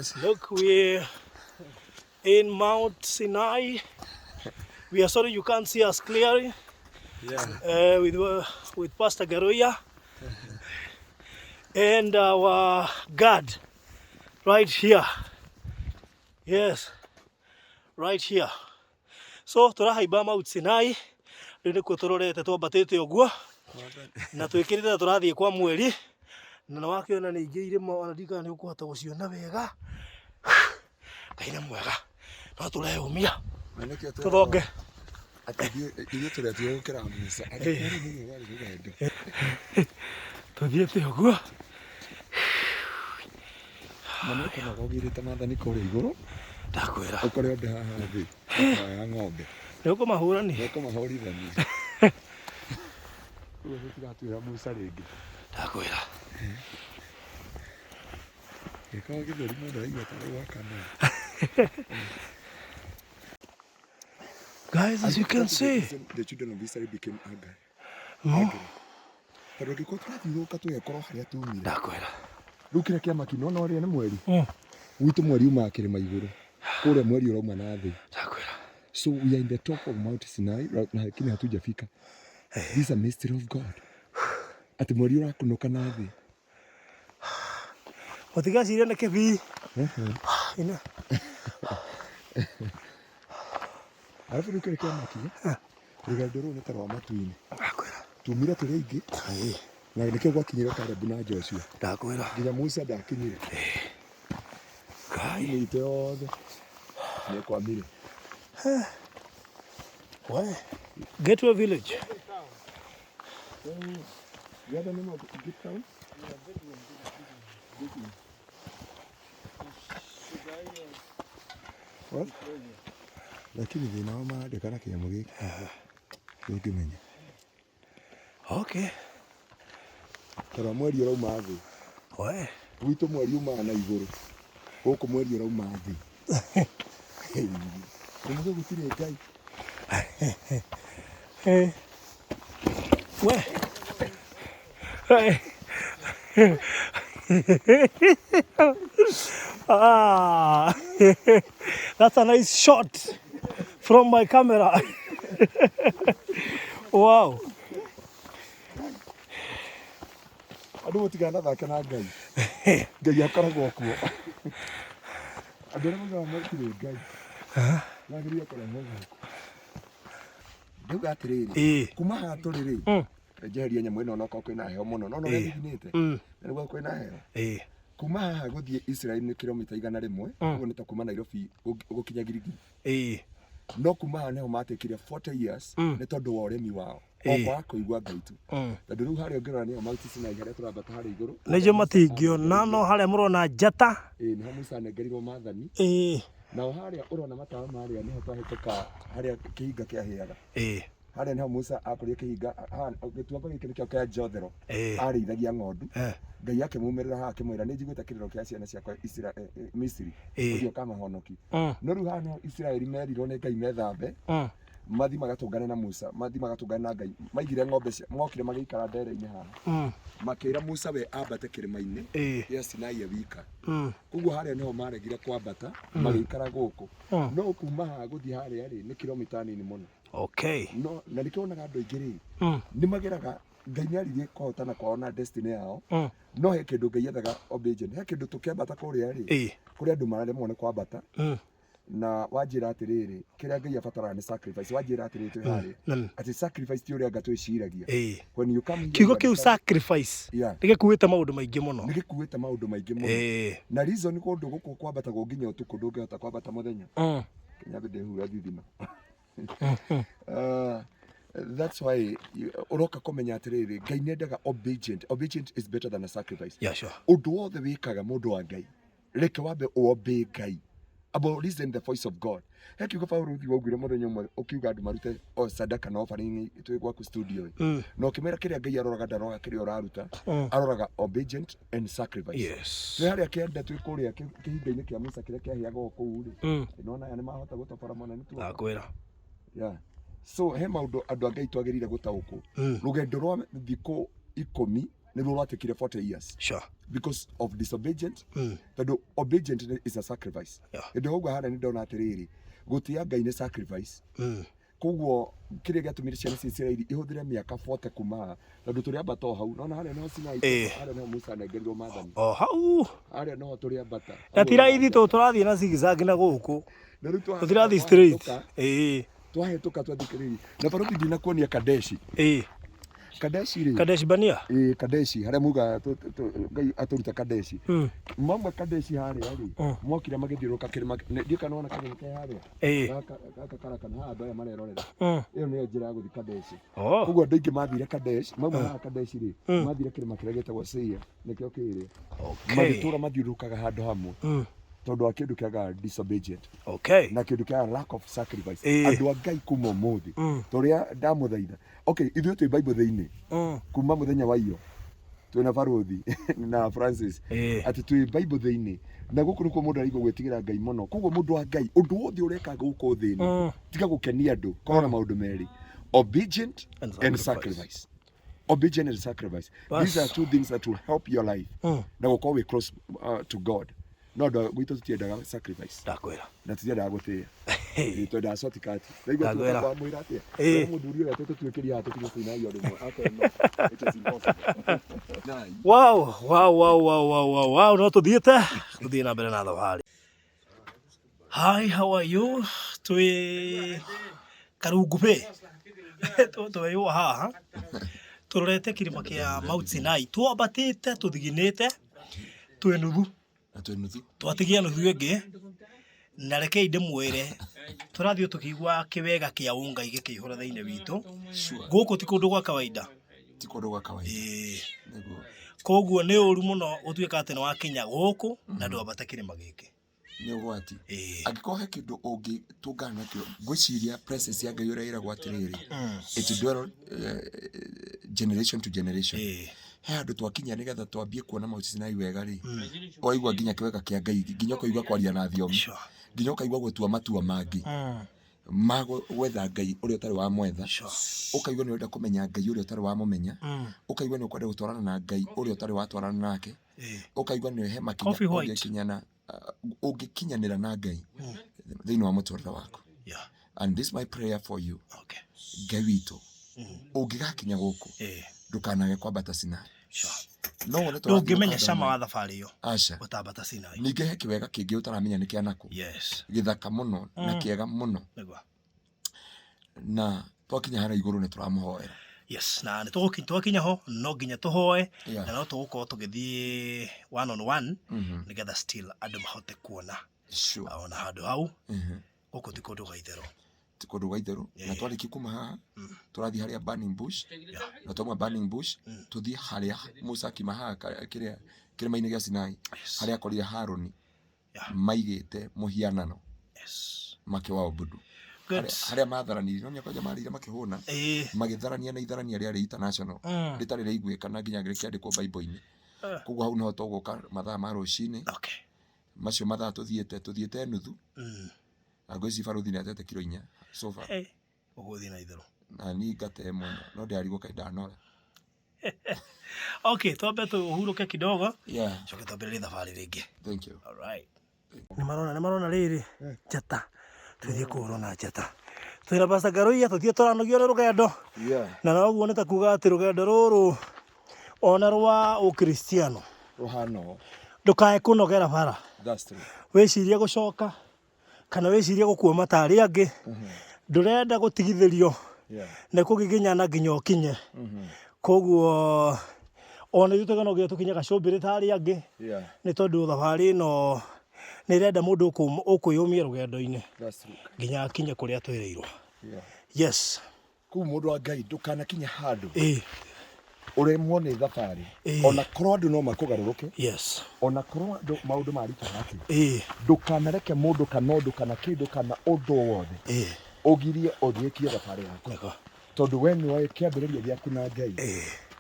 Yes. Look, we're in Mount Sinai. We are sorry you can't see us clearly. Yeah. With Pastor Garoya and our guard right here. Yes, right here. So turahaimba Mount Sinai. Rĩu nĩkuo tũrorete twambatĩte ũguo na twĩkĩrĩte na tũrathiĩ kwa mweri na wakĩona nĩ ingĩ irĩma ona ndikana nĩ ũkũhota gũciona wega. Ngai nĩ mwega no tũreumia tũthonge tuthiĩte ũguo ndakwĩra ũkore ũndũ haha thĩ ya ng'ombe nĩ ũkũmahũrani ũkũmahũrithania ũguo tũtigatuĩra Musa rĩngĩ ndakwĩra gĩkorwo gĩthũri mũndũ araigua ta gwakana. Guys, as you can see, the children of Israel became angry. Tondũ gĩkorwo tũrathiũrũrũka tũgekorwo harĩa tumire. Ndakwĩra. Rĩu kĩrĩa kĩa makino no rĩo nĩ mweri. Gwitũ mweri umaga kĩrĩma igũrũ. Kũrĩa mweri ũrauma na thĩ. Ndakwĩra. So we are in the top of Mount Sinai, lakini hatujafika. This is a mystery of God. Ati mweri ũrakunuka na thĩ. Mũtigacirĩa nĩ kĩbii. Ina. Alafu rĩu kĩrĩa kĩa makino. Rũgendo rũu nĩ ta rwa matu-inĩ. Ndakwĩra. Tumire tũrĩ aingĩ. Na nĩkĩo gwakinyire Kalebu na Joshua. Ndakwĩra. Nginya Musa ndakinyire. Ngai nĩite yothe nĩkwambire. Why? Get to a village. The other name of Good Town? What? Lakini thĩna wa marandĩkana kĩnyamũ gĩkĩ ndũngĩmenya. Okay. Tara mweri ũrauma thĩ. Why? Gwitũ mweri umaga na igũrũ. Gũkũ mweri ũrauma thĩ. Nĩguo gũtirĩ Ngai. Where? Hey. Ah, that's a nice shot from my camera. Wow. Andũ mũtiganathake na Ngai. Ngai akoragwo kuo. Andũ arĩa moigaga matirĩ Ngai. Nagĩrĩire kũremwo gũkũ. Ndauga atĩrĩrĩ. Kuma haha tũrĩ rĩ. Njeheria nyamũ ĩno onokorwo kwĩna heho mũno. No gĩthinĩte. Nĩguo kwĩna heho. Kuma haha gũthiĩ Israeli nĩ kilomita 100. Ũguo nĩ ta kuma Nairobi gũkinya Girigiri. No kuma haha nĩho matĩkire 40 years nĩ tondũ wa ũremi wao. Okwa kũigua Ngai tu. Tondũ rĩu harĩa ũngĩrora nĩho Mount Sinai harĩa tũrambata harĩa igũrũ. Nĩcio matingĩona no harĩa mũrona njata. Nĩho Musa anengerirwo maathani. Nao harĩa ũrona matawa marĩa nĩho twahĩtũka harĩa kĩhinga kĩahĩaga. Harĩa nĩho Musa akũrĩa kĩhinga gĩtuamba gĩkĩ nĩkĩo kĩa Jothero. Arĩithagia ng'ondu. Ngai akĩmumĩrĩra haha akĩmwĩra nĩ njiguĩte kĩrĩro kĩa ciana ciakwa Misiri. Ũthiĩ ũkamahonoki. No rĩu haha nĩho Isiraeli merirwo nĩ Ngai methambe. Mathi magatũngane na Musa, mathi magatũngane na Ngai. Maigire ng'ombe mokire magĩikara ndere-inĩ haha. Makĩra Musa we ambate kĩrĩma-inĩ gĩa Sinai wika. Koguo harĩa nĩho maregire kwambata magĩikara gũkũ. No kuma haha gũthiĩ harĩa rĩ nĩ kilomita nini mũno. Okay. No na nĩkĩonaga andũ aingĩ rĩ nĩ mageraga Ngai nĩaririe kũhotana kwao na destiny yao. No he kĩndũ Ngai ethaga obedience. He kĩndũ tũkĩambata kũrĩa rĩ kũrĩa andũ mararemwo nĩ kwambata. Na wanjĩra atĩrĩrĩ kĩrĩa Ngai abataraga nĩ sacrifice. Wanjĩra atĩrĩrĩ twĩ harĩa atĩ sacrifice ti ũrĩa anga twĩciragia. When you come kiugo kĩu sacrifice nĩgĩkuĩte maũndũ maingĩ mũno. Nĩgĩkuĩte maũndũ maingĩ mũno. Na reason kũndũ gũkũ kwambata nginya ũtukũ ndũngĩhota kwambata mũthenya. Kenya ndĩhura thithino. That's why uroka kũmenya atĩrĩrĩ Ngai nĩendaga obedient. Obedient is better than a sacrifice. Yeah, sure. Ũndũ wothe wĩkaga mũndũ wa Ngai reke wambe ũobey Ngai. About listen the voice of God. He kiugo Paulo ũthi waugire mũthenya ũmwe ũkiuga andũ marute sadaka na offering twĩ gwaku studio. No kĩmera kĩrĩa Ngai aroraga ndaroga kĩrĩa ũraruta. Aroraga obedient and sacrifice. Yes. Twĩ harĩa kĩenda twĩ kũrĩa kĩhinga-inĩ kĩa Musa kĩrĩa kĩahĩaga kũu rĩ. Nĩona aya nĩ mahota gũtobora mũno nĩ tuo. Ndakwĩra. Yeah. So he maũndũ andũ a Ngai twagĩrĩire gũtaũkwo. Rũgendo rwa thikũ 10 nĩruo rwatĩkire 40 years. Sure. because of disobedient. Tondũ obedient is a sacrifice. Ndio ũguo hana nĩ ndona atĩrĩrĩ gũtia Ngai nĩ sacrifice. Koguo kĩrĩa gĩatũmire ciana cia Isiraeli ihũthĩre mĩaka 40 kuma tondũ tũrĩambata o hau nona harĩa no Sinai harĩa no Musa nengerirwo maathani o hau harĩa no tũrĩambata na tiraithĩ tũrathiĩ na zigzag na gũkũ tũtirathiĩ straight twahĩtũka twathikĩrĩria na barũthi ndinakuonia Kadeshi Kadeshi rĩ Kadesh Barnea Kadeshi harĩa muga Ngai atũruta Kadeshi mamwe Kadeshi harĩa rĩ mokire magĩthiũrũrũka kĩrĩma ndiĩ kana ona kĩrĩma kĩa harĩa gaka karakana haha andũ aya marerorera ĩyo nĩyo njĩra ya gũthiĩ Kadeshi koguo andũ aingĩ mathire Kadeshi mauma haha Kadeshi rĩ mathire kĩrĩma kĩrĩa gĩtagwo Seir nĩkĩo kĩrĩa magĩtũra mathiũrũrũkaga handũ hamwe tondũ wa kĩndũ kĩaga disobedient na kĩndũ kĩaga lack of sacrifice andũ a Ngai kuma ũmũthĩ tũrĩa ndamũthaitha ithuĩ twĩ Bible thĩinĩ kuma mũthenya wa iyo twĩna barũthi na Francis atĩ twĩ Bible thĩinĩ na gũkũ nĩkuo mũndũ araigua gwĩtigĩra Ngai mũno koguo mũndũ wa Ngai ũndũ wothe ũreka gũkũ thĩ ĩno tiga gũkenia andũ korwo na maũndũ merĩ obedient and sacrifice. Obedient and sacrifice. These are two things that will help your life na gũkorwo wĩ close to God. No ndo gwitũ tutiendaga sacrifice ndakwĩra na tutiendaga gũtĩĩa twendaga shortcut ndaigua kwa mwĩra atĩa mũndũ ũrĩa tũtwĩkĩria haha tũkinye Sinai o rĩmwe wow no tũthiĩ na mbere na thabarĩ. Hi, how are you? Twĩ Karungubi twĩ haha tũrorete kĩrĩma kĩa Mount Sinai twambatĩte tũthiginĩte twĩ nuthu twatigia nuthu ĩngĩ na rekei ndĩmwĩre tũrathiĩ tũkĩigua kĩwega kĩa Ngai gĩkĩihũra thĩinĩ witũ gũkũ ti kũndũ gwa kawaida koguo nĩ ũru mũno ũtuĩka atĩ nĩ wakinya gũkũ na ndwambata kĩrĩma gĩkĩ nĩ ũgwati angĩkorwo he kĩndũ ũngĩtũngana nakĩo ngwĩciria presence ya Ngai ũrĩa ĩragwo atĩrĩrĩ it dwell generation to generation he andũ twakinya nĩgetha twambie kuona Mount Sinai wega rĩ waigua nginya kĩwega kĩa Ngai nginya ũkaigua kwaria na thiomi nginya ũkaigua gũtua matua mangĩ magwetha Ngai ũrĩa ũtarĩ wa mwetha ũkaigua nĩ ũrenda kũmenya Ngai ũrĩa ũtarĩ wa mũmenya ũkaigua nĩ ũkwenda gũtwarana na Ngai ũrĩa ũtarĩ watwarana nake ũkaigua nĩ he makinya ũngĩkinyana ũngĩkinyanĩra na Ngai thĩinĩ wa mũtũrĩre waku and this is my prayer for you Ngai witũ ũngĩgakinya gũkũ ndũkanage kwambata Sinai no wone ndũngĩmenya cama wa thabarĩ ĩyo ũtambata Sinai ningĩ he kĩwega kĩngĩ ũtaramenya nĩ kĩa nakũ gĩthaka mũno na kĩega mũno na twakinya harĩa igũrũ nĩ tũramũhoera na nĩ twakinya ho no nginya tũhoe na no tũgũkorwo tũgĩthiĩ one on one nĩgetha still andũ mahote kuona ona handũ hau gũkũ ti kũndũ gwa itherũ na twarĩkia kuma haha tũrathiĩ harĩa burning bush na twauma burning bush tũthiĩ harĩa Musa akiuma haha kĩrĩma-inĩ gĩa Sinai harĩa akorire Harũni maigĩte mũhianano makĩwa ũbundu harĩa matharanirie no nĩakwanja marĩire makĩhũna magĩtharania na itharania rĩarĩ international rĩtarĩ rĩiguĩka na nginya rĩkĩandĩkwo Bible-inĩ koguo hau nĩho tũgũka mathaa ma rũcinĩ macio mathaa tũthiĩte nuthu ngwĩciria barũthi nĩatete kiro 4 so far ũgũthiĩ na itherũ na niĩ ngate mũno no ndĩarigwo kaĩ ndanora twambe tũhurũke kidogo coke twambĩrĩrie thabarĩ rĩngĩ. Thank you. Alright. Nĩ marona rĩrĩ njata twĩthiĩ kũrona njata twĩna Pastor Ngaruiya tũthiĩ tũranogio nĩ rũgendo na noguo nĩ ta kuuga atĩ rũgendo rũrũ ona rwa ũkristiano ruhano ndũkae kũnogera bara wĩcirie gũcoka kana wĩcirie gũkua matarĩ angĩ ndũrenda gũtigithĩrio nĩ kũgiginyana nginya ũkinye koguo ona ithuĩ tũkenogio tũkinye gacũmbĩrĩ tarĩ angĩ nĩ tondũ thabarĩ ĩno nĩ ĩrenda mũndũ ũkwĩyũmia rũgendo-inĩ nginya akinye kũrĩa twĩrĩirwo. Kũu mũndũ wa Ngai ndũkanakinye handũ ũremwo nĩ thabarĩ ona korwo andũ no makũgarũrũke ona korwo andũ maũndũ maritũha atĩ ndũkanareke mũndũ kana ũndũ kana kĩndũ kana ũndũ wothe ũgirie ũthiĩkie thabarĩ yaku tondũ we nĩoĩ kĩambĩrĩria gĩaku na Ngai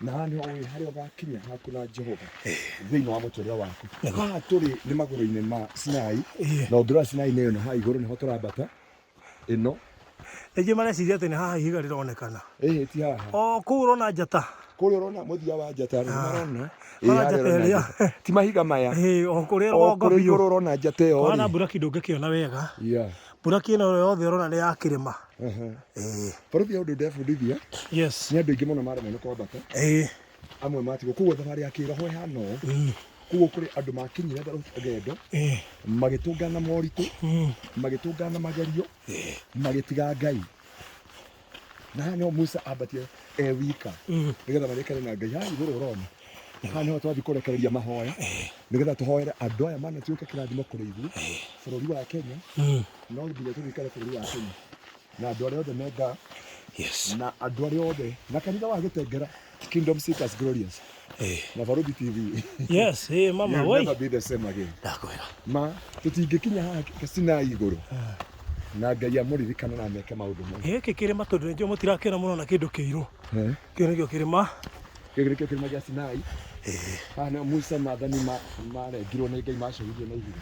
na haha nĩho ũĩ harĩa ũgakinya haku na Jehova thĩinĩ wa mũtũrĩre waku. Haha tũrĩ nĩ magũrũ-inĩ ma Sinai na ũngĩrora Sinai nĩ ĩno haha igũrũ nĩho tũrambata ĩno Nĩngĩ mareciria atĩ nĩ haha ihiga rĩronekana ti haha kũu ũrona njata Kule urona muthia wa njata marona. Marajateria. Ti mahiga maya. O kuria rwongo biũ. Urona njata ĩyo. Wana buraki ndũngĩkĩona wega. Yeah. Buraki ĩno yothe urona nĩ ya kĩrĩma. Borothi ũndũ ndebundithia. Yes. Nĩ andũ aingĩ mũno maremwo nĩ kwambata. Amwe matigwo koguo thabarĩ ya kĩroho ĩhana ũũ. Koguo kũrĩ andũ makinyire ngendo magĩtũngana moritũ, magĩtũngana magerio, magĩtiga Ngai. Na haha nĩho Musa ambatie wika nĩgetha marekane na Ngai haha igũrũ ũrona. Haha nĩho twathiĩ kũrekereria mahoya nĩgetha tũhoere andũ aya manatuĩke kĩrathimo kũrĩ ithuĩ bũrũri wa Kenya. No nginya tũgĩikare bũrũri wa Kenya na andũ arĩa othe menga na andũ arĩa othe na kanitha wa Gĩtengera Kingdom Seekers Glorious. Na Barothi TV. Yes, mama we'll never be the same again. Ndakwĩra. Ma tũtingĩkinya haha Sinai igũrũ na Ngai amũririkana na ameke maũndũ mau. Gĩkĩ kĩrĩma tondũ nĩkĩo mũtirakĩona mũno na kĩndũ kĩirũ. Kĩu nĩkĩo kĩrĩma. Gĩkĩ kĩrĩma gĩa Sinai. Haha nĩho Musa maathani marengirwo nĩ Ngai macohithio na igũrũ.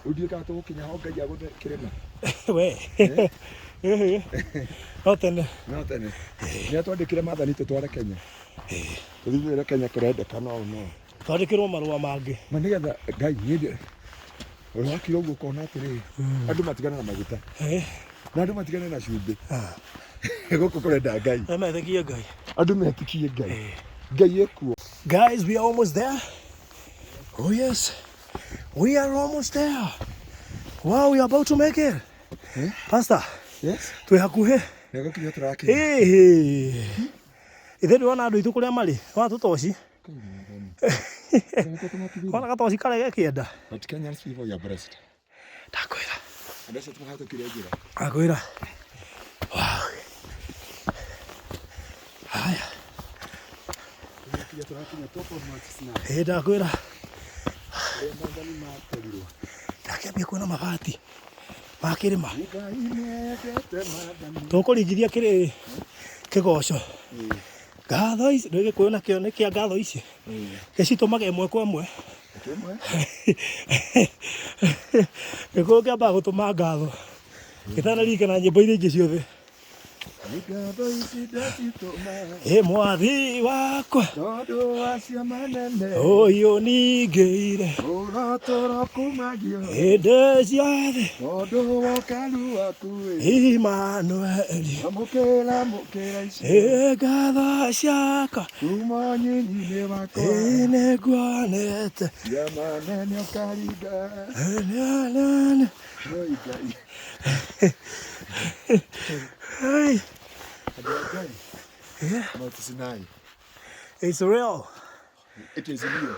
Rĩu ndiũĩ kana tũgũkinya ho Ngai agũthe kĩrĩma. We. No tene. No tene. Nĩatwandĩkire maathani tũtware Kenya. Tũthiĩ Kenya kũrendekana ũũ no. Twandĩkĩrwo marũa mangĩ. Ma nĩgetha Ngai niĩ ũrakira ũguo ũkona atĩrĩrĩ andũ matigane na maguta. Na andũ matigane na cumbĩ. Gũkũ kũrenda Ngai. Metĩkie Ngai. Andũ metikie Ngai. Ngai ekuo. Guys, we are almost there. Oh yes. We are almost there. Wow, we are about to make it. Pastor. Yes. Twĩ hakuhĩ. Nĩgũkinya tũrakinya. Ithe ndĩrona andũ aitũ kũrĩa marĩ. Wana tũtoci. Wana gatoci karĩa gekĩenda. But Kenyans people, you are blessed. Ndakwĩra. Andũ acio tũmahetũkire njĩra. Ndakwĩra. Wow. Haya. Tũrakinya top of Mount Sinai. Ndakwĩra. Maathani makorirwo. Ndakĩambia kuona mabati ma kĩrĩma. Tũkũringithia kĩgoco. Ngatho ici ndĩ Gĩkũyũ nakĩo nĩ kĩa ngatho ici. Gĩcitũmaga ĩmwe kwa ĩmwe. Gĩkũyũ kĩambaga gũtũma ngatho. Gĩtanaririkana nyĩmbo iria ingĩ ciothe. Mwathi wakwa ũyũ ningĩire hĩndĩ ciothe Imanueli ngatho ciakwa nĩnguonete Hey. Mount Sinai. It's real. It is real.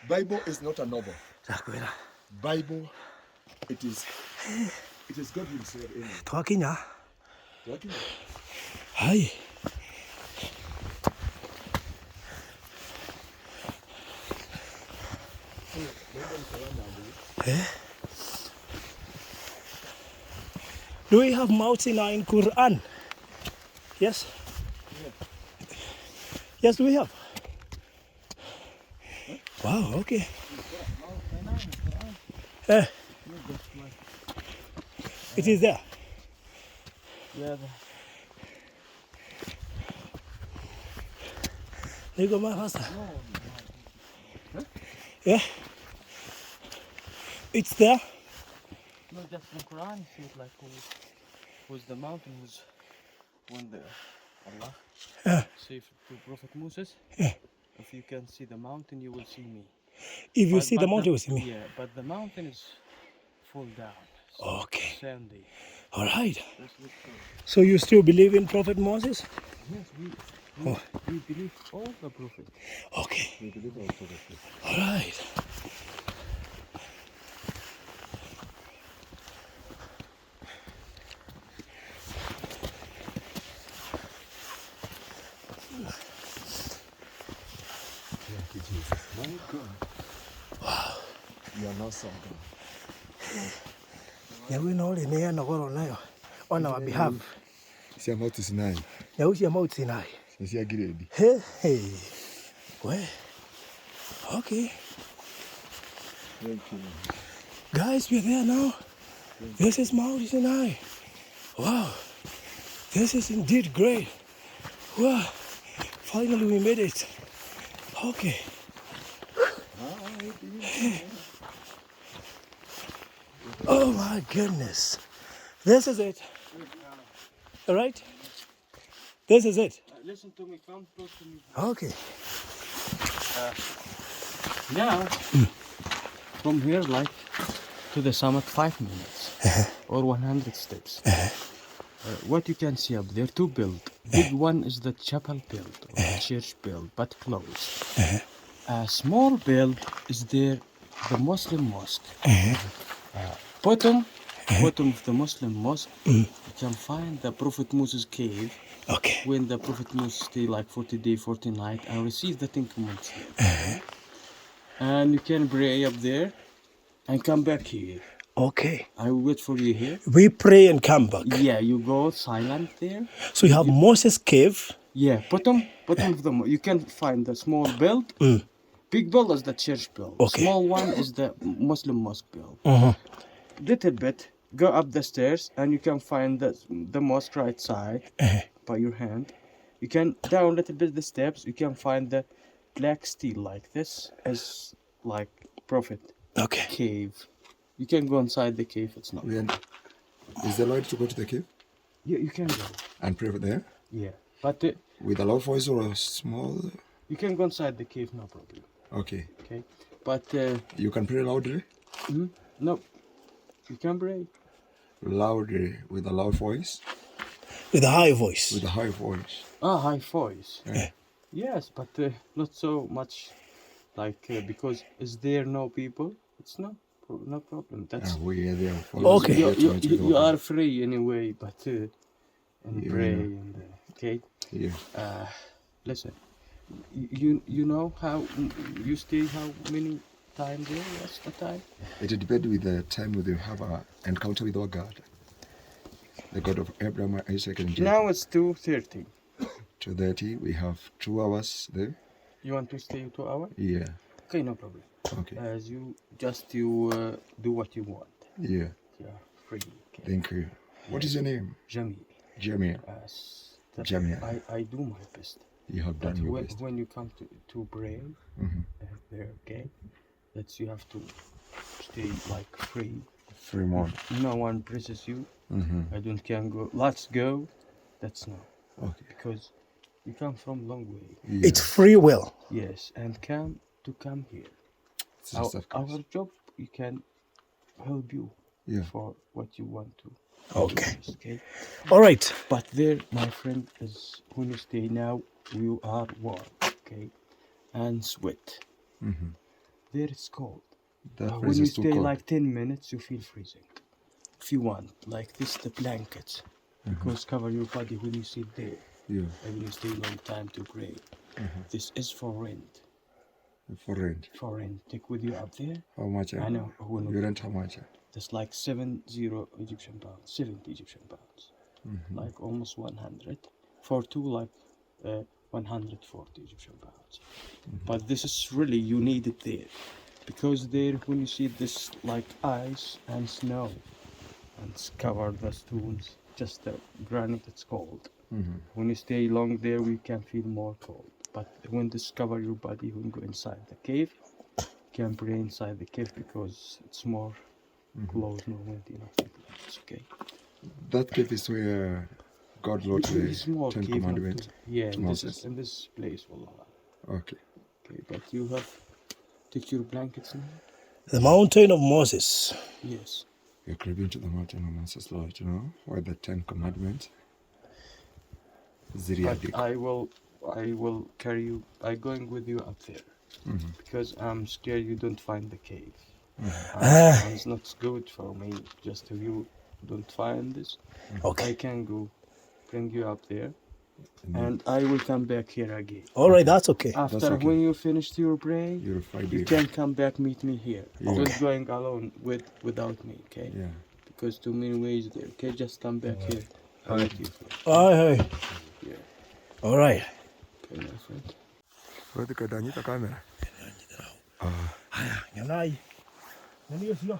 Bible is not a novel. Ndakwĩra. Bible, it is God himself. Twakinya. Hai. Do we have Mount Sinai in Quran? Yes. Yes, do we have? Wow, okay. It is there. Yeah. There you go, my pastor. Yeah. It's there. No, just in Quran, see it like who's the mountain, who's when the Allah saved to Prophet Moses. Yeah. If you can see the mountain, you will see me. If you see the mountain, you will see me. Yeah, but the mountain is full down. So Okay. sandy. All right. Let's look for it. So you still believe in Prophet Moses? Yes, we believe all the prophets. Okay. We believe all prophets. All right. Thank you, Jesus. My God. Wow. You are not so good. Nyau ĩno rĩ nĩ nogoro nayo on our behalf. Cia Mount Sinai. Nyau cia Mount Sinai. Nĩ cia grade. Hey. Well. Okay. Thank you. Guys, we're there now. This is Mount Sinai. Wow. This is indeed great. Wow. Finally we made it. Okay. Oh my goodness. This is it. All right? This is it. Listen to me, come close to me. Okay. Now, from here, like, to the summit, 5 minutes or 100 steps. What you can see up there, two build. Big one is the chapel build, or the church build, but closed. A small build is there, the Muslim mosque. Bottom of the Muslim mosque, you can find the Prophet Moses cave. Okay. When the Prophet Moses stay like 40 days, 40 nights, and receive the Ten Commandments there. And you can pray up there and come back here. Okay. I will wait for you here. We pray and come back. Yeah, you go silent there. So you have Moses cave. Yeah, bottom of the you can find the small build. Big build is the church build. Okay. Small one is the Muslim mosque build. Little bit, go up the stairs and you can find the mosque right side by your hand. You can down a little bit the steps. You can find the black steel like this as like Prophet Okay. cave. You can go inside the cave. It's not. Is there allowed to go to the cave Yeah, you can go. and pray there Yeah, but with a loud voice or a small? you can go inside the cave, no problem. Okay. Okay, but You can pray loudly, no, you can pray. loudly with a loud voice, With a high voice. with a high voice. High voice. Yeah. Yes, but not so much, like because is there no people? It's no problem. That's We are there. Okay. you are free anyway, but and Yeah. pray and okay. Yeah. Listen, you know how you stay how many time there? What's the time? It depends with the time when you have an encounter with our God, the God of Abraham, Isaac, and Jacob. Now it's 2:30. 2:30, we have 2 hours there. You want to stay 2 hours? Yeah. Okay, no problem. Okay. As you do what you want. Yeah. Yeah, free. Okay. Thank you. What is your name? Jamil. Jamia. Jamil. I do my best. You have But done your best. when you come to pray there, okay, that you have to stay like free. Free more. No one presses you. I don't can go. Let's go. That's no. Okay. Because you come from long way. Yeah. It's free will. Yes, and come here. It's just of course. Our job, we can help you Yeah. for what you want to. Okay. do, okay. All right. But there, my friend, is when you stay now, you are warm, okay, and sweat. There it's cold. That When place you is too stay cold. like 10 minutes, you feel freezing. If you want, like this, the blankets, because cover your body when you sit there, Yeah. and when you stay long time to pray. This is for rent. For rent. For rent. Take with you up there. How much? I know. Who knows? You rent how much? That's like 70 Egyptian pounds, 70 Egyptian pounds, like almost 100. For two, like 140 Egyptian pounds. But this is really, you need it there, because there when you see this like ice and snow, and it's cover the stones, just the granite, it's cold. When you stay long there, we can feel more cold. But when this cover your body, when you go inside the cave, you can pray inside the cave because it's more close, no windy, nothing. It's okay. That cave is where God wrote the Small 10 cave, not Commandments. too- Yeah, to in Moses. this place, wallah. Okay. Okay, but you have take your blankets now. The mountain of Moses. Yes. You're creeping to the mountain of Moses, Lord, you know, where the 10 Commandments. But Ziriadik. I will carry you. I'm going with you up there because I'm scared you don't find the cave. And it's not good for me. Just if you don't find this, I Okay. can go bring you up there, and I will come back here again. All right. That's okay. After okay. when you finished your prayer, You're a Friday. you can come back meet me here. Okay. Don't going alone without me, okay? Yeah. Because too many ways there. Okay, just come back here. I'll let you. Aye. Yeah. All right. Okay, my friend. Wewe kadanyita kamera. Yanai. Nani sio?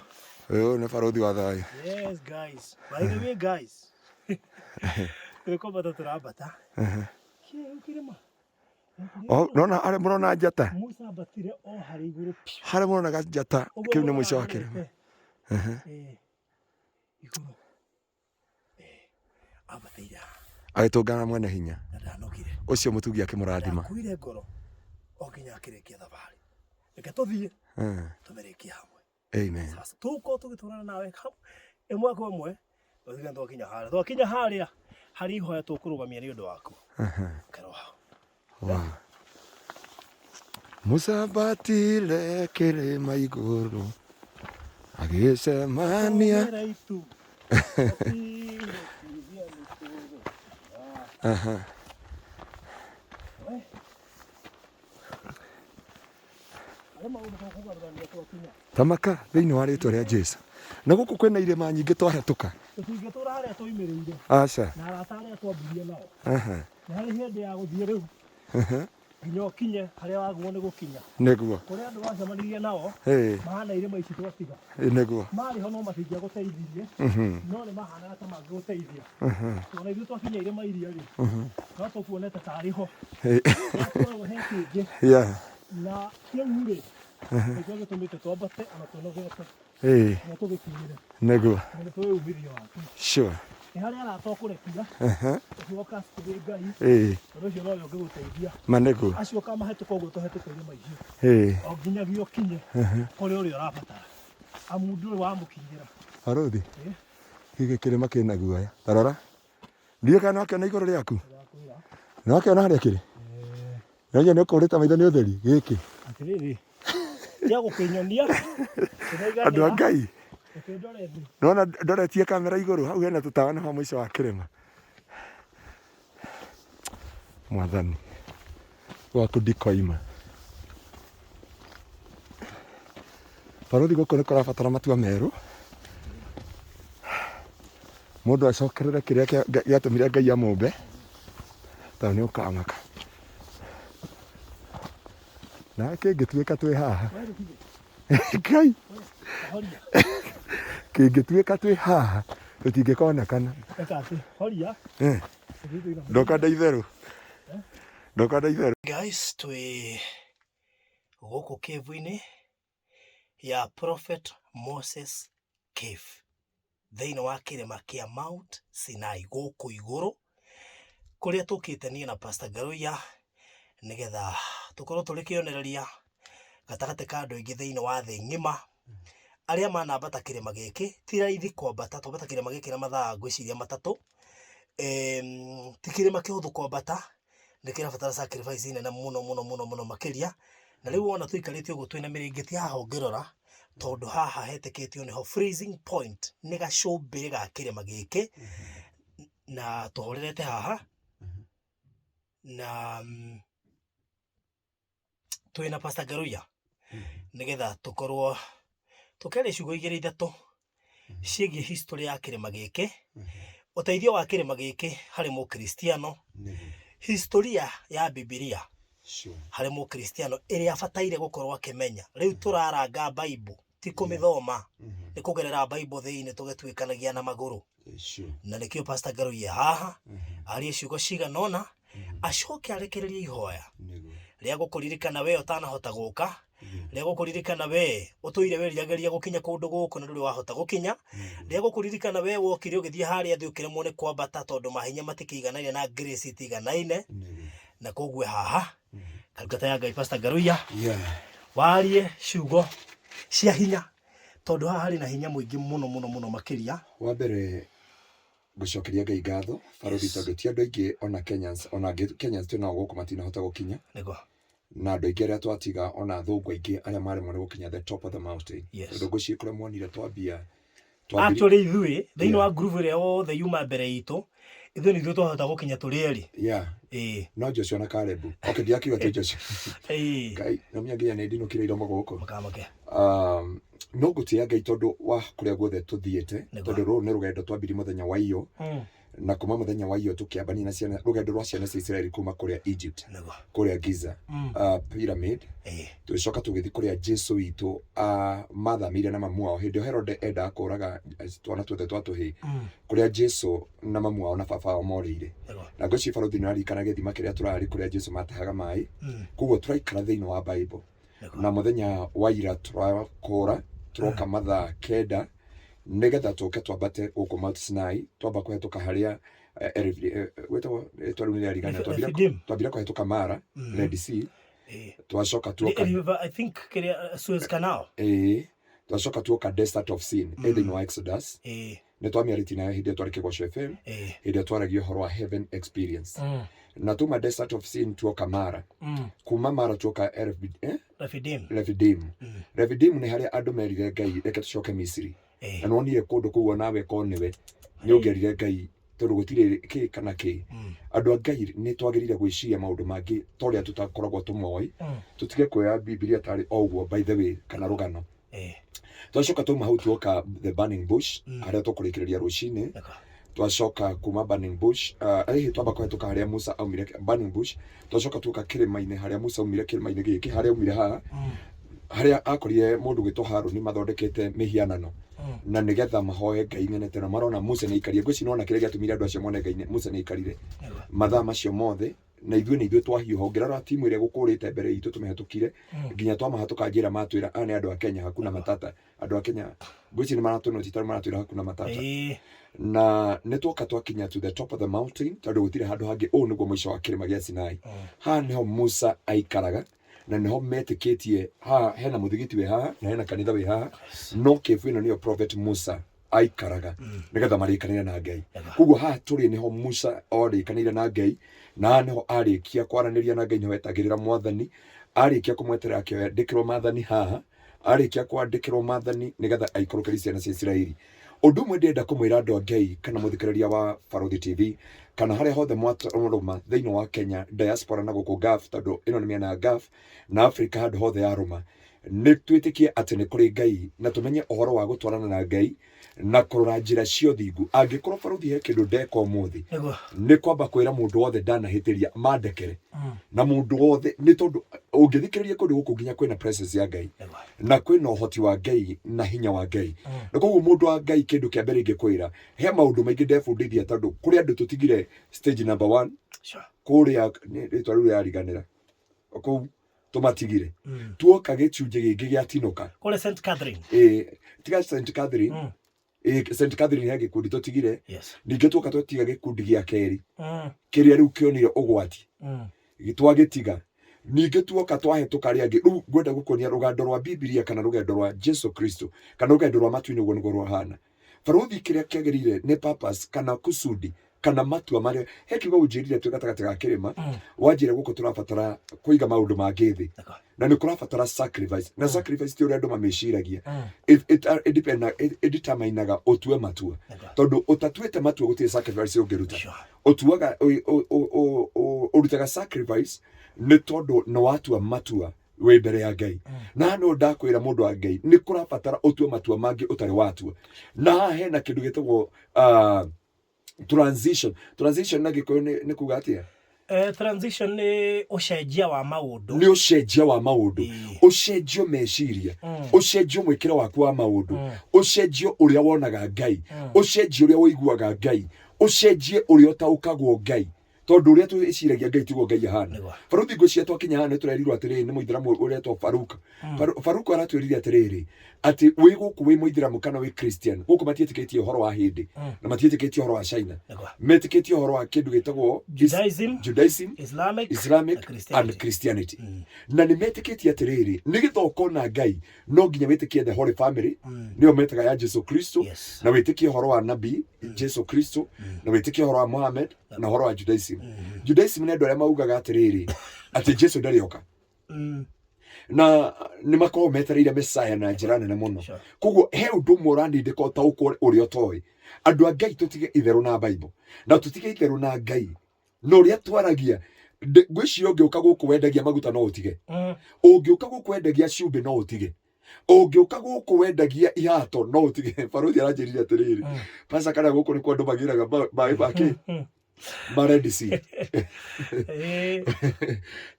Wewe ni farodhi wa thai. Yes, guys. By the way, guys. Wewe kwa bata turabata. Kia ukirema. nona are murona njata Musa batire o hari iguru hare murona ga njata kiu ni mwisho wa kirima iguru abateira agitungana mwene hinya ndanokire ucio mutugi akimurathima kuire ngoro okinya akirekia thabari reke tuthie tumerekia hamwe amen sasa tuko tugiturana nawe emwe kwa emwe tuthiga twakinya haria hari ihoya tukurugamia ni undu waku karoha Musa batire kirima iguru agicemania tamaka thiini wa ritwa ria Jesu na guku kwina irima nyingi twahituka tutingitura haria twimirire aca na arata aria twambirie nao na hari hindi ya guthie riu nginya ukinye haria wagwo ni gukinya niguo kuria andu wacemanirie nao mahana irima ici twatiga niguo mari ho no matingia guteithirie no ni mahana ta mangiguteithia ona ithu twakinya irima iria ri no tukuonete tari ho twagwo he kingi na kiu ri niguo gitumite twambate ona tunogete na tugikinyire niguo na tweumirio waku sure ni haria arata ukurekira ucoka cithi ngai ucio no ngiguteithia manego acio kamahituka uguo tuhituka irima icio o nginyagia ukinye kuri uria urabatara amundu wa mukinyira aruthi gigi kirima kina guoya tarora ndiye kana akiona iguru riaku no akiona haria kiri nonye ni ukurita maitho ni utheri giki atiriri ya gukinyonia andu a ngai nona ndoretie kamera iguru hau hena tutawa ni ho mwisho wa kirima mwathani waku ndikoima baruthi guku ni kurabatara matua meru mundu acokerere kiria giatumire ngai amumbe tondũ ni ukamaka na kĩngĩtuĩka twĩ haha ngai kĩngĩtuĩka twĩ haha tũtingĩkonekana ndoka ndeitherũ guys twi guku cave-ini ya Prophet Moses Cave thiini wa kirima kia Mount Sinai guku iguru kuria tukite nie na Pastor Garuya nigetha tukorwo turi kionereria gatagate ka andu ingi thiini wa thi ng'ima aria manambata kirima giki ti raithi kwambata twambata kirima giki na mathaa ngwiciria matatu ti kirima kihuthu kwambata nikirabatara sacrifice nene muno makiria na riu wona tuikarite uguo twina miringiti haha ngirora tondu haha heteketio niho freezing point ni gacumbiri ga kirima giki na tuhorerete haha na twina Pastor Garuya nigetha tukorwo tukere ciugo igiri ithatu ciĩgiĩ history ya kirima giki uteithio wa kirima giki hari mukristiano historia ya Biblia hari mukristiano iria abataire gukorwo akimenya riu turaranga Bible ti kumithoma ni kugerera Bible thiini tugetuikanagia na maguru na nikio Pastor Garuya haha ari ciugo ciganona acoke arekererie ihoya ria gukuririkana we utanahota guka ria gukuririkana we utuire weriageria gukinya kundu guku na nduri wahota gukinya ria gukuririkana we wokire ugithie haria thi ukiremwo ni kwambata tondu mahinya matikiganaine na grace itiganaine na kogwe haha kalgata ya Ngai Pastor Garuya warie ciugo cia hinya tondu haha hari na hinya muingi muno makiria wa mbere gucokeria Ngai ngatho baruthi tondu ti andu aingi ona Kenyans twina guku matinahota gukinya nego na andu aingi aria twatiga ona thungu aingi aria maremwo ni gukinya the top of the mountain tondu ngucie kuria monire twambia actually ithui thiini wa groove ria othe yuma mbere itu ithui ni ithui twahota gukinya turi eri no Joshua na Caleb okay ndiakiuga tu Joshua Ngai no mianginya ni ndinukire iromo guku makamake no gutia Ngai tondu wa kuria guothe tuthiete tondu ru ni rugendo twambiri muthenya wa iyo na kuma muthenya wa iyo tukiambania na ciana rugendo rwa ciana cia Israeli kuma kuria Egypt kuria Giza pyramid tucoka tugithi kuria Jesu witu mathamire na mamu wao hindi Herode enda kuraga twana twothe twatuhi kuria Jesu na mamu wao na baba wao morire na goci baruthi nari kana githima kiria turari kuria Jesu matahaga mai kuguo turaikara thiini wa Bible na muthenya wa ira turakora turoka mathaa 9 negetha tuke twambate guku Mount Sinai twamba kuhetuka haria wetwo twarunire arigana twambira kuhetuka Mara Red Sea twacoka tuoka I think Suez Canal twacoka tuoka Desert of Sin ending wa Exodus ne twamiariti nayo hindi twarike Gosho FM hindi twaragio horo wa heaven experience na tuma Desert of Sin tuoka Mara kuma Mara tuoka Refidim ni haria andu merire Ngai reke tucoke Misiri na nonire kundu kuo nawe koniwe ni ungerire Ngai tondu gutire ki kana ki andu a Ngai ni twagirire gwiciria maundu mangi toria tutakoragwo tumoi tutige kuoya Biblia tari oguo by the way kana rugano twacoka tuma hau tuoka the burning bush haria tukurikiria rucini twacoka kuma burning bush twamba kuhetuka haria Musa aumire burning bush twacoka tuoka kirima-ini haria Musa aumire kirima-ini giki haria aumire haria akorire mundu gwitwo Haruni mathondekete mihianano na nigetha mahoe Ngai ngenete na marona Musa ni ikarire gweci nona kire giatumire andu acio mone Ngai Musa ni ikarire mathaa macio mothe na ithuĩ twahiũha ngĩrora timu ĩrĩa gũkũrĩte mbere itũ tũmĩhetũkire nginya twamahatuka njĩra matwĩra ane andũ a Kenya hakuna matata andũ a Kenya gweci nĩ maratũnoti tondũ maratwĩra hakuna matata na nĩtwoka twakinya to the top of the mountain tondũ gũtirĩ handũ hangĩ nĩguo mũico wa kĩrĩma gĩa Sinai haha nĩho Musa aikaraga na nĩho metĩkĩtie haha hena mũthigiti wĩ haha na hena kanitha wĩ haha no kĩbu ĩno nĩyo prophet Musa aikaraga nigetha marĩkanĩre na Ngai koguo haha tũrĩ nĩho Musa orĩkanĩire na Ngai na niho arĩkia kwaranĩria na Ngai niho etagĩrĩra mwathani arĩkia kũmweterera akĩandĩkĩrwo maathani haha arĩkia kwandĩkĩrwo maathani nigetha aikũrũkĩrie ciana cia Isiraeli ũndũ ũmwe ndĩrenda kũmwĩra andũ a Ngai kana mũthikĩrĩria wa Barothi TV kana harĩa hothe mwarũma thĩinĩ wa Kenya diaspora na gũkũ Gulf tondũ ĩno nĩ mĩena ya Gulf na Africa handũ hothe yarũma nĩ twĩtĩkie atĩ nĩ kũrĩ Ngai na tũmenye ũhoro wa gũtwarana na Ngai na kũrora njĩra cio thingu angĩkorwo Barothi he kĩndũ ndeka ũmũthĩ nĩ kwamba kwĩra mũndũ wothe ndanahĩtĩria mandekere na mũndũ wothe nĩ tondũ ũngĩthikĩrĩria kũndũ gũkũ nginya kwĩna presence ya Ngai na kwĩna ũhoti wa Ngai na hinya wa Ngai na koguo mũndũ wa Ngai kĩndũ kĩa mbere ingĩkwĩra he maũndũ maingĩ ndebundithia tondũ kũrĩ andũ tũtigire stage number 1 kũrĩa rĩtwa rĩu yariganĩra kũu tumatigire tuoka gĩcunjĩ gĩngĩ gĩa tinũka kũrĩa St Catherine tiga St Catherine St Catherine hage kundi totigire ningĩ tuoka twatiga gĩkundi gĩa kerĩ kĩrĩa rĩu kĩonire ũgwati gĩtwagĩtiga ningĩ tuoka twahetũka rĩa angĩ rĩu ngwenda gũkuonia rũgendo rwa Biblia kana rũgendo rwa Jesu Kristo kana rũgendo rwa matu-inĩ ũguo nĩguo rwahana Barothi kĩrĩa kĩagĩrĩire nĩ purpose kana kusudi kana matua marĩa he kiugo ũnjĩrire twĩ gatagatĩ ga kĩrĩma wanjĩra gũkũ tũrabatara kũiga maũndũ mangĩ thĩ na nĩ kũrabatara sacrifice na sacrifice ti ũrĩa andũ mamĩciragia ĩdeterminaga ũtue matua tondũ ũtatuĩte matua gũtirĩ sacrifice ũngĩruta ũtuaga ũrutaga sacrifice nĩ tondũ nĩ watua matua wĩ mbere ya Ngai na no ndakwĩra mũndũ wa Ngai nĩ kũrabatara ũtue matua mangĩ ũtarĩ watua na haha hena kĩndũ gĩtagwo transition na gĩkũyũ nĩ kuga atĩa transition nĩ ũcenjia wa maũndũ nĩ ũcenjia wa maũndũ ũcenjio meciria ũcenjio mwĩkĩre waku wa maũndũ ũcenjio ũrĩa wonaga Ngai ũcenjio ũrĩa ũiguaga Ngai ũcenjie ũrĩa ũtaũkagwo Ngai tondũ ũrĩa twĩciragia Ngai tiguo Ngai ahana Barothi ngwĩciria twakinya haha nĩ tũrerirwo atĩrĩrĩ nĩ mũithĩramu ũretwo Faruku aratwĩrire atĩrĩrĩ atĩ wĩ gũkũ wĩ mũithĩramu kana wĩ Christian gũkũ matiĩtĩkĩtie ũhoro wa hĩndĩ na matiĩtĩkĩtie ũhoro wa China metĩkĩtie ũhoro wa kĩndũ gĩtagwo Judaism Islamic and Christianity na nĩ metĩkĩtie atĩrĩrĩ nĩgetha ũkona Ngai no nginya wĩtĩkie the Holy Family nĩyo metaga ya Jesu Kristo na wĩtĩkie ũhoro wa nabii Jesu Kristo na wĩtĩkie ũhoro wa Muhammad na ũhoro wa Judaism nĩ andũ arĩa maugaga atĩrĩrĩ atĩ Jesu ndarĩ oka na nĩ makoragwo metereire Messiah na njĩra nene mũno koguo he ũndũ ũmwe ũranindĩka ũtaũkwo ũrĩa ũtoĩ andũ a Ngai tũtige itherũ na Bible na tũtige itherũ na Ngai na ũrĩa twaragia ngwĩciria ũngĩũka gũkũ wendagia maguta no ũtige ũngĩũka gũkũ wendagia cumbĩ no ũtige ũngĩũka gũkũ wendagia ihato no ũtige. Baruthi aranjĩrire atĩrĩrĩ, pasa kana gũkũ nĩ kwa andũ magĩraga maĩ make marendisi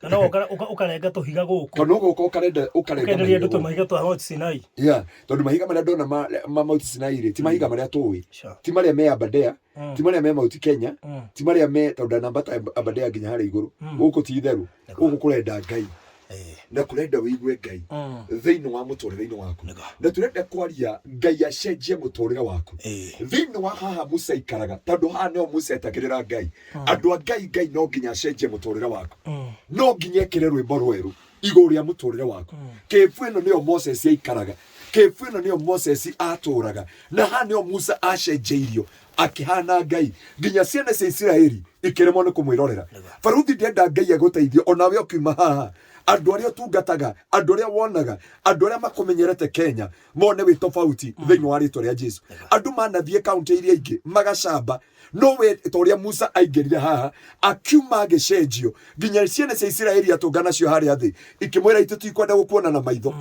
kana ũkarenga tũhiga gũkũ, kana ũgoka ũkarenga mahiga tũ mahiga twa Mount Sinai. Tondũ mahiga marĩa ndona ma Mount Sinai rĩ, ti mahiga marĩa tũĩ, ti marĩa me Aberdare, ti marĩa me Mount Kenya, ti marĩa me tondũ nambata Aberdare nginya harĩa igũrũ. Gũkũ ti itherũ, gũkũ kũrenda Ngai na kũrenda wĩigue Ngai thĩinĩ wa mũtũrĩre-inĩ waku, na tũrenda kwaria Ngai acenjie mũtũrĩre waku thĩinĩ wa haha Musa ikaraga, tondũ haha nĩho Musa etagĩrĩra Ngai. Andũ a Ngai no nginya acenjie mũtũrĩre waku, no nginya ekĩre rwĩmbo rwerũ igũrũ rĩa mũtũrĩre waku. Kĩbu ĩno nĩyo Moses aikaraga, kĩbu ĩno nĩyo Moses atũraga, na haha nĩyo Musa acenjeirio akĩhana Ngai, nginya ciana cia Isiraeli ikĩremwo nĩ kũmwĩrorera. Baruthi ndenda Ngai agũteithio onawe ũkiuma haha. Andũ arĩa tungataga, andũ arĩa wonaga, andũ arĩa makũmenyerete Kenya mone wĩ tofauti thĩinĩ wa rĩtwa rĩa Jesu. Andũ manathiĩ kaunti iria ingĩ magacamba, no we torĩa Musa aingĩrire haha akiuma agĩcenjio, nginya ciana cia Isiraeli atũngana cio harĩa thĩ ikĩmwĩra itũtikwenda gũkuona na maitho.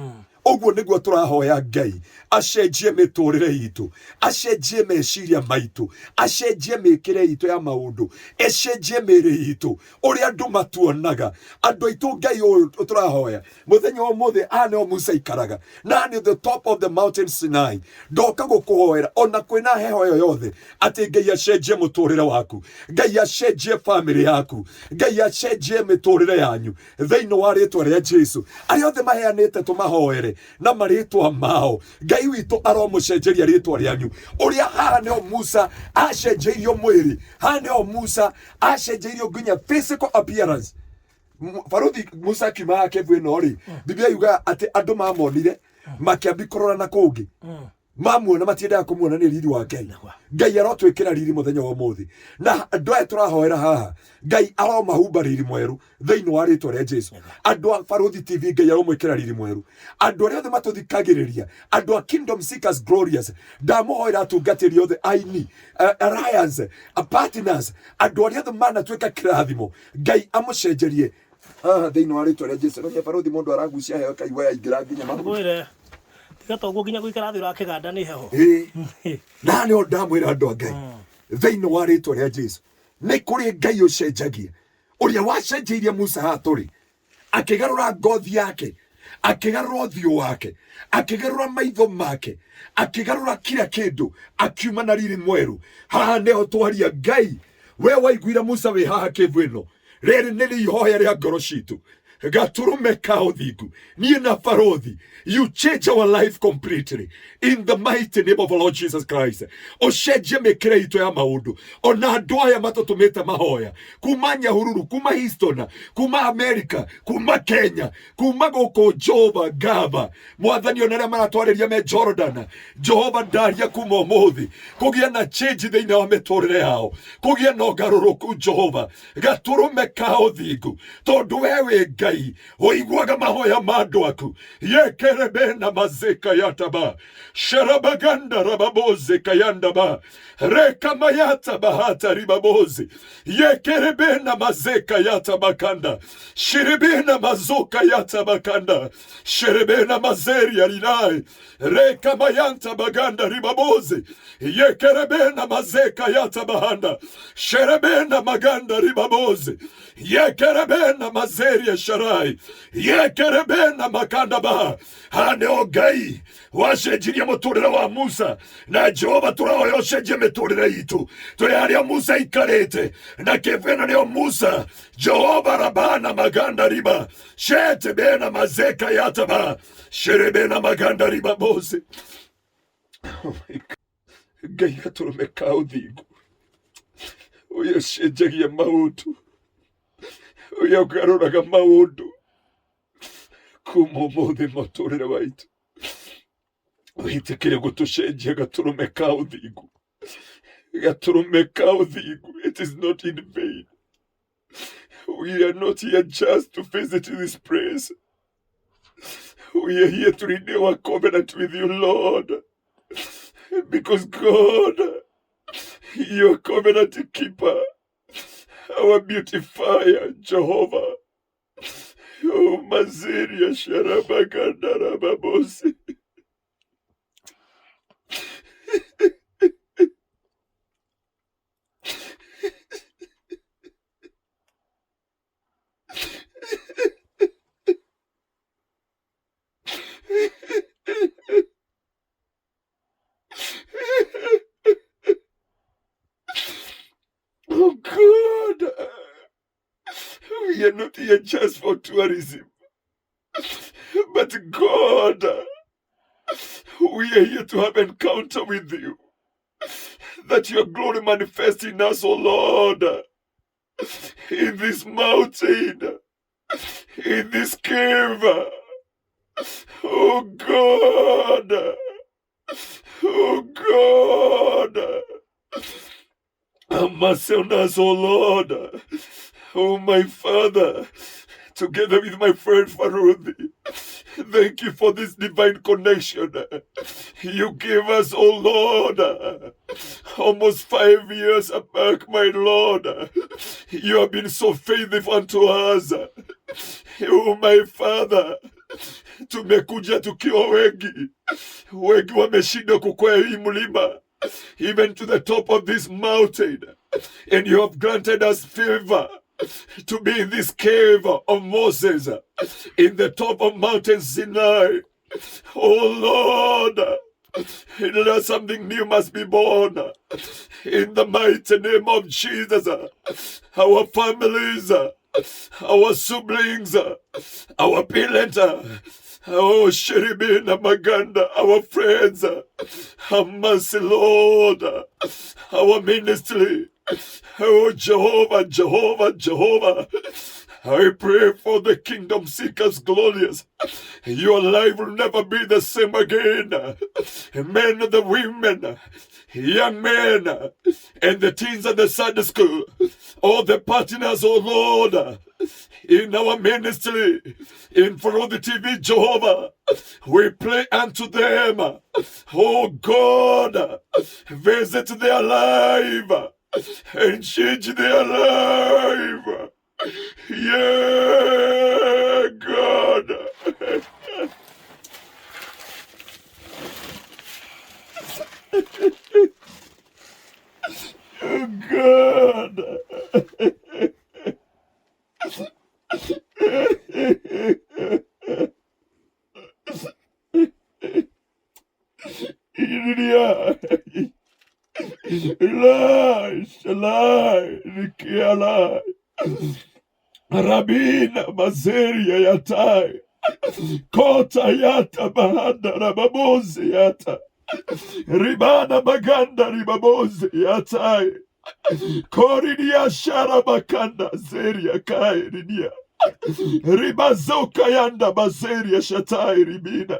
Ũguo nĩguo tũrahoya Ngai acenjie mĩtũrĩre itũ, acenjie meciria maitũ, acenjie mĩkĩre itũ ya maũndũ, acenjie mĩrĩ itũ, ũrĩa andũ matuonaga. Andũ aitũ Ngai ũyũ tũrahoya mũthenya wa ũmũthĩ, haha nĩho Musa ikaraga, na haha nĩ the top of the mountain Sinai. Ndoka gũkũhoera ona kwĩna heho ĩyo yothe, atĩ Ngai acenjie mũtũrĩre waku, Ngai acenjie family yaku, Ngai acenjie mĩtũrĩre yanyu thĩinĩ wa rĩtwa rĩa Jesu. Arĩa othe maheanĩte tũmahoere na marĩtwa mao, Ngai witũ aromũcenjeria rĩtwa rĩanyu. Ũrĩa haha nĩho Musa acenjeirio mwĩrĩ, haha nĩho Musa acenjeirio nginya physical appearance. Baruthi Musa akiuma Kĩbu ĩno rĩ, Biblia yuga atĩ andũ mamonire makĩambi kũrora na kũngĩ, mamuona matiendaga kũmuona nĩ riri wa Ngai. Ngai arotwĩkĩra riri mũthenya wa ũmũthĩ, na andũ aya tũrahoera haha Ngai aromahumba riri mwerũ thĩinĩ wa rĩtwa rĩa Jesu. Andũ a Baruthi TV Ngai aromwĩkĩra riri mwerũ. Andũ arĩa othe matũthikagĩrĩria, andũ a Kingdom Seekers Glorious, ndamũhoera atungatĩri othe, aini, alliance, partners, andũ arĩa othe manatuĩka kĩrathimo, Ngai amũcenjerie thĩinĩ wa rĩtwa rĩa Jesu. Nĩ Baruthi mũndũ aragucia heo kaigua yaingĩra nginya magũrũ. Gatoguo nginya guikara thĩ ũrakĩganda nĩ heho. Na nĩho ndamwĩra andũ a Ngai thĩinĩ wa rĩtwa rĩa Jesu, nĩ kũrĩ Ngai ũcenjagia, ũrĩa wacenjeirie Musa haha tũrĩ, akĩgarũra ngothi yake, akĩgarũra ũthiũ wake, akĩgarũra maitho make, akĩgarũra kila kĩndũ, akiuma na riri mwerũ. Haha nĩho twaria Ngai, we waiguire Musa wĩ haha Kĩbu ĩno, rĩrĩ nĩ ihoya rĩa ngoro citũ, gaturume ka ũthingu niĩ na Baruthi. You change our life completely in the mighty name of our Lord Jesus Christ. Ũcenjie mĩkĩre itũ ya maũndũ, ona andũ aya matũtũmĩte mahoya kuma Nyahururu, kuma Houston, kuma America, kuma Kenya, kuma gũkũ Jehova Ngaba, Mwathani ona arĩa maratwarĩria me Jordan, Jehova ndaria kuma ũmũthĩ kũgĩa na change thĩinĩ wa mĩtũrĩre yao, kũgĩa na ũgarũrũku Jehova, gatũrũme ka ũthingu, tondũ we wĩ Ngai ũiguaga mahoya ma andũ aku. Yekerebena mazeka yataba, sharabaganda rababoze kayandaba, reka mayata bahata ribaboze, yekerebena mazeka yatabakanda, shiribena mazoka yatabakanda, shiribena mazeri alinai, reka mayanta baganda ribaboze, yekerebena mazeka yatabahanda, shiribena maganda ribaboze, yekerebena mazeri sharai, yekerebena makanda ba. Haneo Ngai wacenjirie mũtũrĩre wa Musa, na Jehova tũrahoya ũcenjie mĩtũrĩre itũ tũrĩ harĩa Musa ikarĩte, na Kĩbu ĩno nĩyo Musa. Jehova rabana maganda riba, shete bena mazeka yataba, shere bena maganda riba bose. Oh my God. Ngai gatũrũme ka ũthingu, ũyũ ũcenjagia maũndũ, ũyũ ũgarũraga maũndũ kuma ũmũthĩ mũtũrĩre waitũ, wĩtĩkĩre gũtũcenjia gatũrũme ka ũthingu, gatũrũme ka ũthingu. It is not in vain. We are not here just to visit this place. We are here to renew our covenant with you, Lord, because God, your covenant keeper, our beautifier, Jehovah, Maziria Sharabagandarababosi. Oh God, we are not here just for tourism, but God, we are here to have encounter with you, that your glory manifest in us, oh Lord, in this mountain, in this cave. Oh God, oh God, have mercy on us, oh Lord. Oh my Father, together with my friend Faruthi, thank you for this divine connection you gave us, oh Lord. Almost 5 years back, my Lord. You have been so faithful unto us. Oh my Father, tumekuja tukiwa wengi wameshindwa kukwea hii mlima, even to the top of this mountain, and you have granted us favor to be in this cave of Moses, in the top of Mountain Sinai. Oh Lord, let something new must be born in the mighty name of Jesus. Our families, our siblings, our parents, oh Sheribina Maganda, our friends, have mercy, Lord, our ministry. Oh Jehovah, Jehovah, Jehovah, I pray for the kingdom seekers glorious. Your life will never be the same again. Men and the women, young men, and the teens at the Sunday school, all the partners, oh Lord, in our ministry, in front of the TV, Jehovah, we pray unto them. Oh God, visit their life and change their life. Yeah, God. Oh, God. Rabina Mazeria Yatai Kota Yata Bahanda Rababozi Yata Ribana Maganda Ribabozi Yatai Koridia Sharabakanda Zeria Kai Ridia Ribazoka Yanda Bazeria Shatai Ribina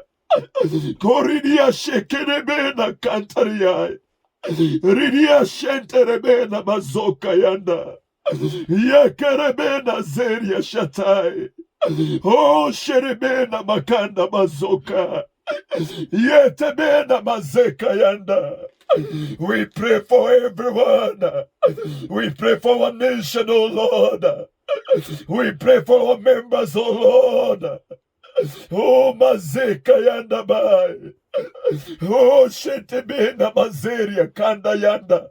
Koridia Shekerebena Kantariai Ridia Shenterebena Bazoka Yanda Yakarebena Zeria Shatai. Oh Sherebena Makanda Mazoka. Yetebena Mazeka Yanda. We pray for everyone. We pray for our nation, oh Lord. We pray for our members, oh Lord. Oh Mazeka Yanda Bai. Oh Shetebena Mazeria Kanda Yanda.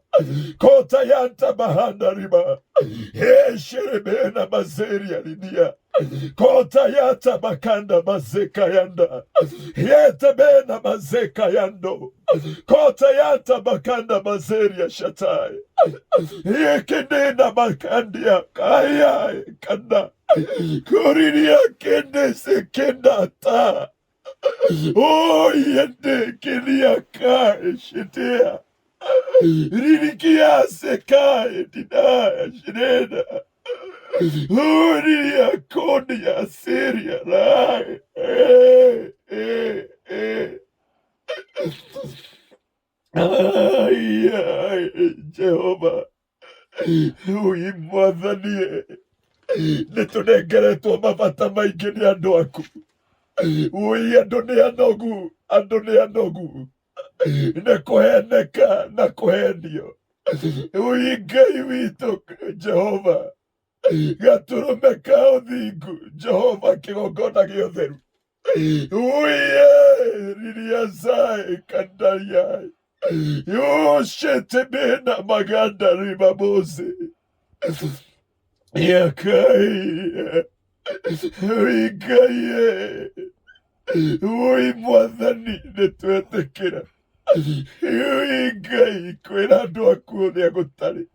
Kota Yanta Bahanda Riba. Hey Sherebena Mazeria Lidia. Kota Yata Bakanda Mazeka Yanda. Yetebena Mazeka Yando. Kota Yata Bakanda Mazeria Shatai. Yekenena Bakandia Kaya Kanda. Koridia Kende Sekenda Ta. Oh, yende kiria kai shitea. Ririkia sekai dinaya shirena. Oh, riria koni ya Syria rai. Ay, Jehovah. Uimwathanie. Nitunengere twa mabata maingi ni andu aku. Ui andu ni anogu na kuheneka na kuhenio. Ui Ngai witu Jehova, Gaturume ka uthingu Jehova kigongona gia utheru uye ririasae kandaria yoshete bena maganda riba mose yakai uikaye ui mwathani nitwetekera uikai kwira andu aku uria gutari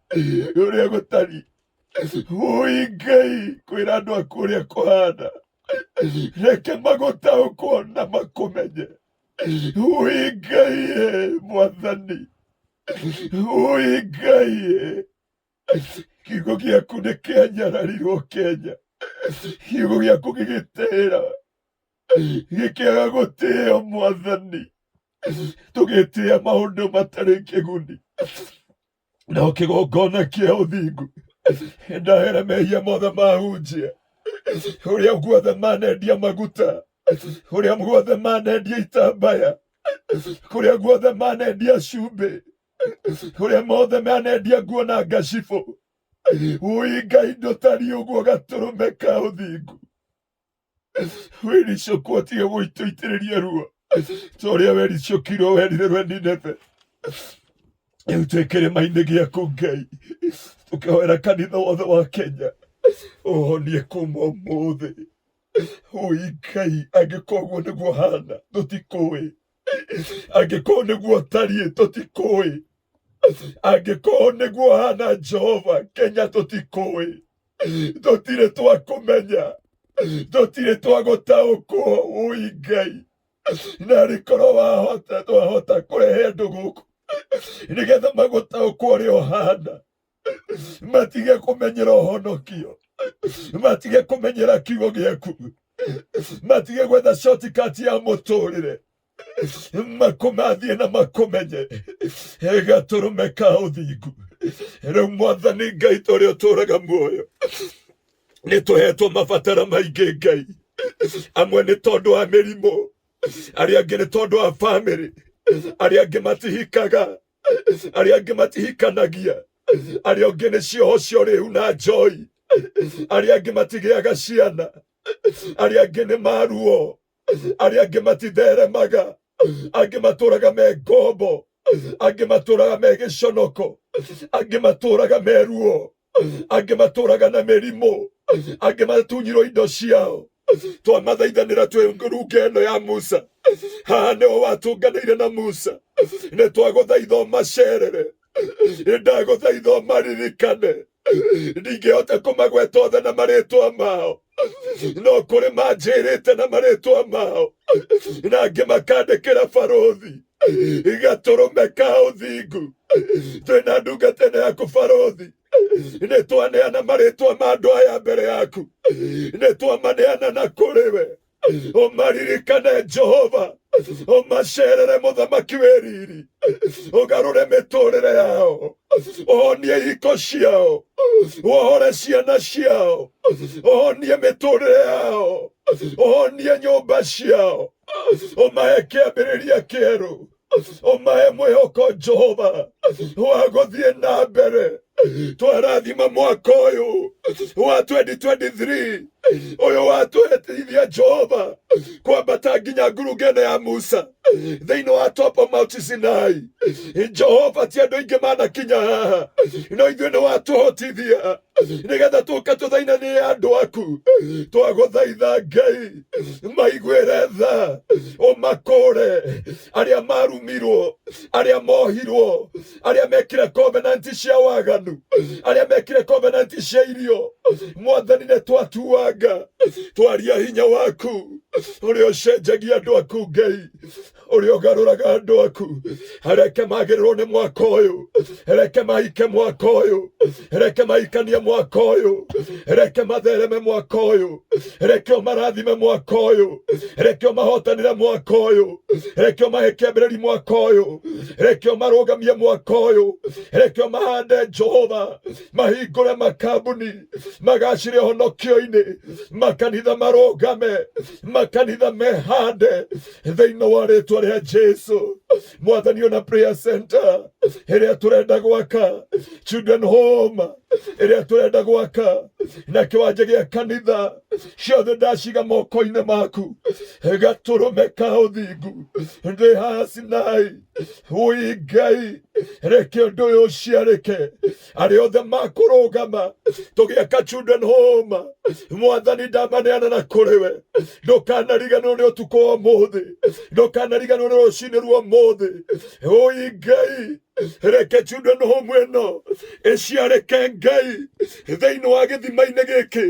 ui Ngai kwira andu aku uria kuhana reke magutaukwo na makumenye ui Ngai mwathani ui Ngai kiugo giaku ni kianyararirwo Kenya kiugo giaku gigitira gikiaga gutio mwathani tugitia maundu matari kiguni no kigongona kia uthingu ndahere mehia mothe mahunjia uria guothe manendia maguta uria guothe manendia itambaya kuria guothe manendia cumbi kuria mothe manendia nguo na ngacibu ui Ngai ndutari uguo gaturume ka uthingu wiricukwo tige gwituitiriria ruo toria wericukirwo werirwe Nineve riu twi kirima-ini giaku Ngai tukihoera kanitha wothe wa Kenya uhonie kuma umuthi ui Ngai angikorwo guo niguo hana tutikui angikorwo niguo tarie tutikui angikorwo niguo hana Jehova Kenya tutikui tutire twakumenya tutire twagutaukwo ui Ngai na rikorwo wahota kurehe andu guku nigetha magutaukwo uria uhana matige kumenyera uhonokio matige kumenyera kiugo giaku matige gwetha shortcut ya muturire makumathie na makumenye gaturume ka uthingu riu mwathani Ngai turia uturaga muoyo nituhetwo mabatara maingi Ngai amwe ni tondu wa mirimo aria angi ni tondu wa family aria angi matihikaga aria angi matihikanagia aria angi ni cioho cio riu na njoi aria angi matigiaga ciana aria angi ni maruo aria angi matitheremaga angi maturaga me ngombo angi maturaga me giconoko angi maturaga me ruo angi maturaga na mirimo angi matunyirwo indo ciao twamathaithanira twi runge ino ya Musa haha niwe watunganĩire na Musa nĩ twagũthaitha ũmacerere ndagũthaitha ũmaririkane ndingĩhota kũmagweta othe na marĩtwa mao no kũrĩ manjĩrĩte na marĩtwa mao na angĩ makandĩkĩra barũthi gatũrũme ka ũthingu twĩna ndungata ĩno yaku barũthi nĩ twaneana marĩtwa ma andũ aya mbere yaku nĩ twamaneana na kũrĩ we umaririkane Jehova umacerere muthamaki wĩriri ugarũre mĩtũrĩre yao uhonie ihiko ciao wohore ciana ciao uhonie mĩtũrĩre yao uhonie nyũmba ciao umahe kĩambĩrĩria kĩerũ umahe mwĩhoko Jehova wa gũthiĩ na mbere twarathima mwaka ũyũ wa 2023 uyu watwehitithia Jehova kwambata nginya ngurunga-ino ya Musa thiini wa top of Mount Sinai Jehova ti andu aingi manakinya haha no ithuĩ nĩ watũhotithia nigetha tũka tũthainanie andu aku twagũthaitha Ngai maiguĩre tha ũmakũre aria marumirwo aria mohirwo aria mekire covenant cia waganu aria mekire covenant cia irio mwathani nĩ twatuanga twaria hinya waku uria ũcenjagia andũ aku Ngai uria ũgarũraga andũ aku reke magĩrĩrwo nĩ mwaka ũyũ reke mahike mwaka ũyũ reke mahikanie mwaka ũyũ reke mathereme mwaka ũyũ reke ũmarathime mwaka ũyũ reke ũmahotanĩre mwaka ũyũ reke ũmahe kĩambĩrĩria mwaka ũyũ reke ũmarũgamie mwaka ũyũ reke ũmahande Jehova mahingũre makambuni magacĩre ũhonokio-inĩ makanitha marũgame makanitha mehande thĩinĩ wa rĩtwa rĩa Jesu mwathani ona prayer center ĩrĩa tũrenda gwaka, children home ĩrĩa tũrenda gwaka, na kĩwanja gĩa kanitha, ciothe ndaciga moko-inĩ maku. Gatũrũme ka ũthingu ndĩ haha Sinai. Ui Ngai, reke ũndũ ũyũ ũciarĩke, arĩa othe makũrũgama tũgĩaka children home. Mwathani ndamaneana na kũrĩ we, ndũkanariganĩrwo nĩ ũtukũ wa ũmũthĩ, ndũkanariganĩrwo nĩ rũciinĩ rwa ũmũthĩ. Ui Ngai, reke children home ĩno ĩciarĩke Ngai thĩinĩ wa gĩthima-inĩ gĩkĩ,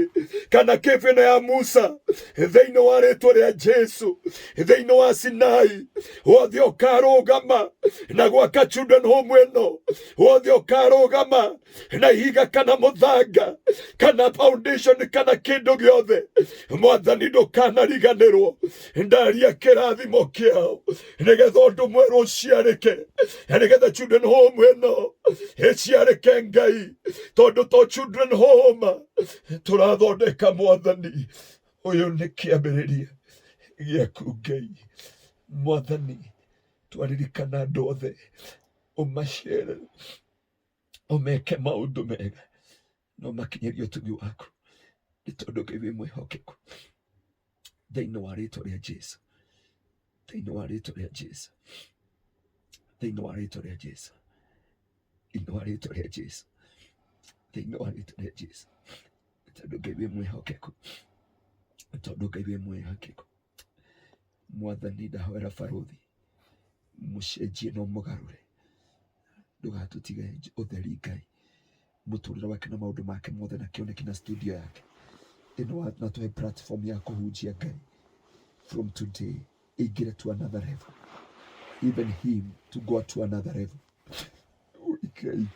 kana kĩbĩ ĩno ya Musa, thĩinĩ wa rĩtwa rĩa Jesu, thĩinĩ wa Sinai. Wothe ũkarũgama na gwaka children home ĩno, wothe ũkarũgama na ihiga kana mũthanga kana foundation kana kĩndũ gĩothe, Mwathani ndũkanariganĩrwo. Ndaria kĩrathimo kĩao nĩgetha ũndũ mwerũ ũciarĩke, nĩgetha children home ĩno ĩciarĩke Ngai, tondũ to children home tũrathondeka Mwathani. Ũyũ nĩ kĩambĩrĩria gĩaku Ngai. Mwathani, twaririkana andũ othe, ũmaciere, ũmeke maũndũ mega, no makinyĩrie ũtugi waku, nĩ tondũ Ngai wĩ mwĩhokeku. Thĩinĩ wa rĩtwa rĩa Jesu, thĩinĩ wa rĩtwa rĩa Jesu, thĩinĩ wa rĩtwa rĩa Jesu, thĩinĩ wa rĩtwa rĩa Jesu, thĩinĩ wa rĩtwa rĩa Jesu, tondũ Ngai wĩ mwĩhokeku, tondũ Ngai wĩ mwĩhokeku. Mwathani, ndahoera barothi mũcenjie na ũmũgarũre, ndũgatũtige ũtheri Ngai, mũtũrĩre wake na maũndũ make mothe, na kĩoneki na studio yake ĩno, na tũhe platform ya kũhunjia Ngai. From today, ingĩre to another level, even him to go to another level. Ngai,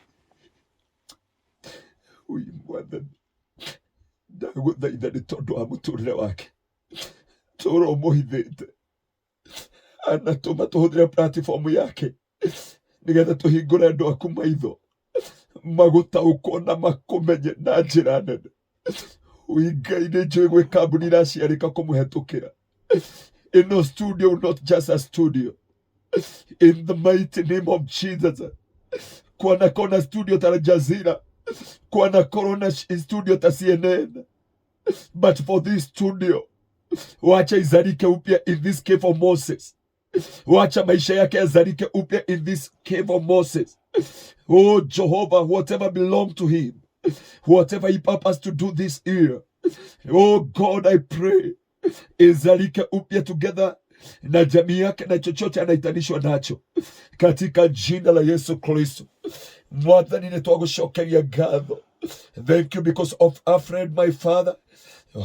Mwathani, ndagũthaitha nĩ tondũ wa mũtũrĩre wake, tũra ũmũhithĩte, anatũma tũhũthĩre platform yake nĩgetha tũhingũre andũ aku maitho, magũtaũkwo na makũmenye na njĩra nene. Ngai, nĩ njũĩ gwĩ kambuni iraciarĩka kũmũhetũkĩra. Ĩno studio, not just a studio, in the mighty name of Jesus. Kwana kona studio ta Al Jazeera, kwana korona studio ta CNN, but for this studio, wacha izalike upya in this cave of Moses. Wacha maisha yake yazalike upya in this cave of Moses. Oh Jehovah, whatever belonged to him, whatever he purposed to do this year, oh God, I pray, izalike upya together na jamii yake na chochote anaitanishwa nacho, katika jina la Yesu Kristo. Mwathani, nitwagucokeria ngatho. Thank you because of our friend, my father,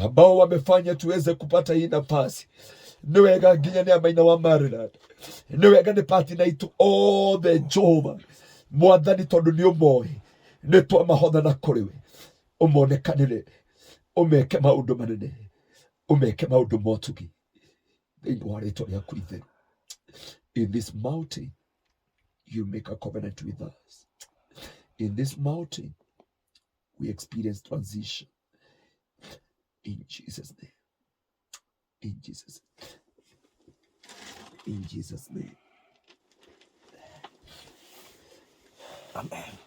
ambao wamefanya tuweze kupata hii nafasi. Nĩ wega nginya nĩ amaina wa Maryland, nĩ wega nĩ partner itu othe Jehova. Mwathani, tondũ nĩ ũmoĩ, nĩ twamahotha na kũrĩ we, ũmonekanĩre, ũmeke maũndũ manene, ũmeke maũndũ motugi thĩinĩ wa rĩtwa rĩaku itheru. In this mountain you make a covenant with us. In this mountain we experience transition. In Jesus' name. In Jesus' name. In Jesus' name. Amen.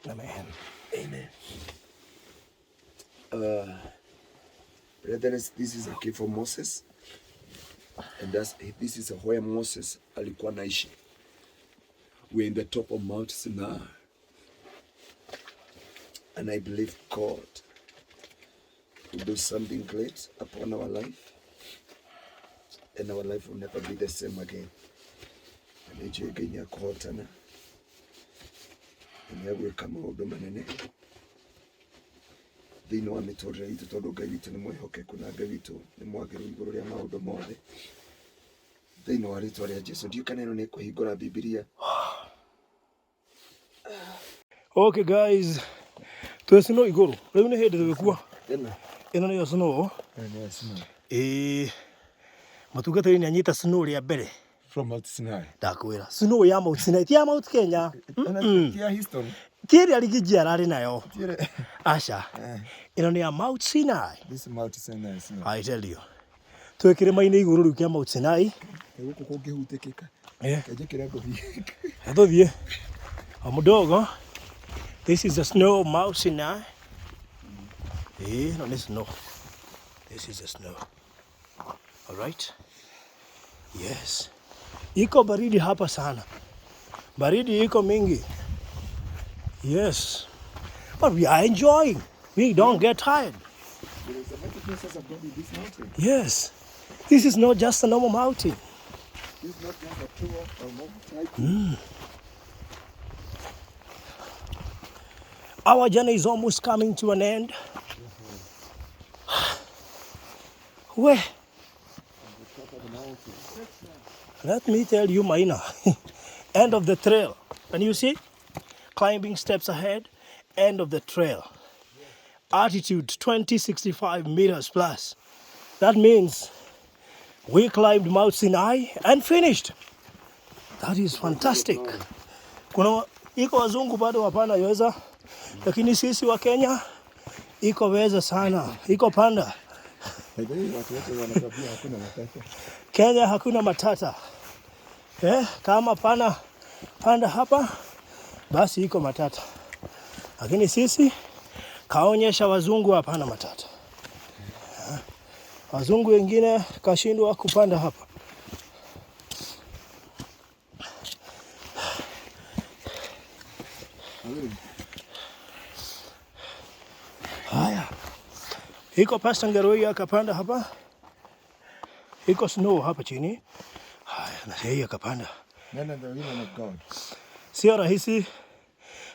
Amen. Amen. Brethren, this is a cave for Moses. And this is where Moses alikuwa naishi. We're in the top of Mount Sinai. And I believe God will do something great upon our life. And our life will never be the same again. And I just get your call now. And I will come out of manene. Thĩinĩ wa mĩtũrĩre itũ, tondũ Ngai witũ nĩ mwĩhokeku na Ngai witũ nĩ mwagĩrĩru igũrũ rĩa maũndũ mothe. Thĩinĩ wa rĩtwa rĩa Jesũ, ndiũĩ kana ĩno nĩ kũhingũra Bibilia. Okay guys, twĩ Snow igũrũ. Rĩu nĩ hĩndĩ tũgĩkua. Ĩno nĩyo Snow. Mũtungatĩri nĩ anyita Snow rĩa mbere. From Mount Sinai. Ndakwĩra. Snow ya Mount Sinai, ti ya Mount Kenya. Tia Houston. Kĩrĩa Rigiji ararĩ nayo. Aca. Ĩno nĩ ya Mount Sinai. This is Mount Sinai. I tell you. Twĩ kĩrĩma-inĩ igũrũ rĩu kĩa Mount Sinai. Gũkũ kũngĩhutĩkĩka. Kaingĩ kĩrĩa ngũthiĩ. Tũthiĩ. Mdogo. This is the snow of Mount Sinai. No, this snow. This is the snow. All right. Yes. Iko baridi hapa sana. Baridi iko mingi. Yes. But we are enjoying. We don't get tired. There is a mighty presence of God in this mountain. Yes. This is not just a normal mountain. This is not just a tour or mountain. Our journey is almost coming to an end. Where? Let me tell you, Maina. End of the trail. And you see? Climbing steps ahead. End of the trail. Altitude 2065 meters plus. That means we climbed Mount Sinai and finished. That is fantastic. Kuna iko wazungu bado hapana yaweza, lakini sisi wa Kenya iko weza sana. Iko panda. Kenya hakuna matata. Kama panda hapa basi iko matata. Lakini sisi kaonyesha wazungu hapana matata. Wazungu wengine kashindwa kupanda hapa. Haya. Iko Pastor Ngaroi akapanda hapa. Iko snow hapa chini. Haya, na yeye akapanda. None the women of God. Sio rahisi.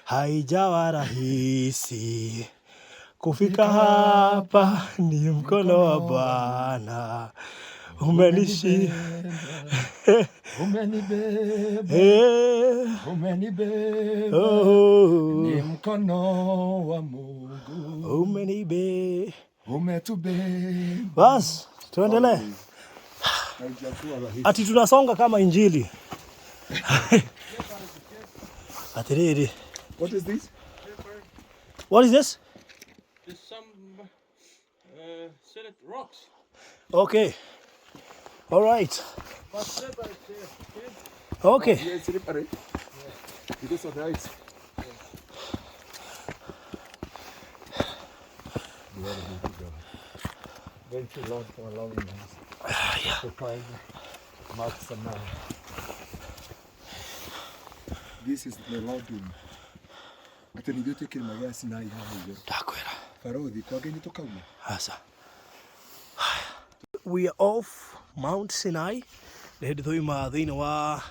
Haijawa rahisi. Kufika hapa ni mkono wa Bwana. Umenibeba. Ni mkono wa Mungu. Umenibeba. Umetubeba. Bas, tuendelee. Ati tunasonga kama injili. Atiriri. What is this? What is this? There's some solid rocks. Okay. All right. Okay. Yeah, it's slippery. Because of the ice. Thank you, Lord, for allowing us to climb Mount Sinai. This is the Lord doing. Ati ndio tukiri magaya Sinai hapo hiyo. Ndakwira. Farodhi kwa gani tukauma? Asa. We are off Mount Sinai. Nĩhĩndĩ tũima thĩinĩ wa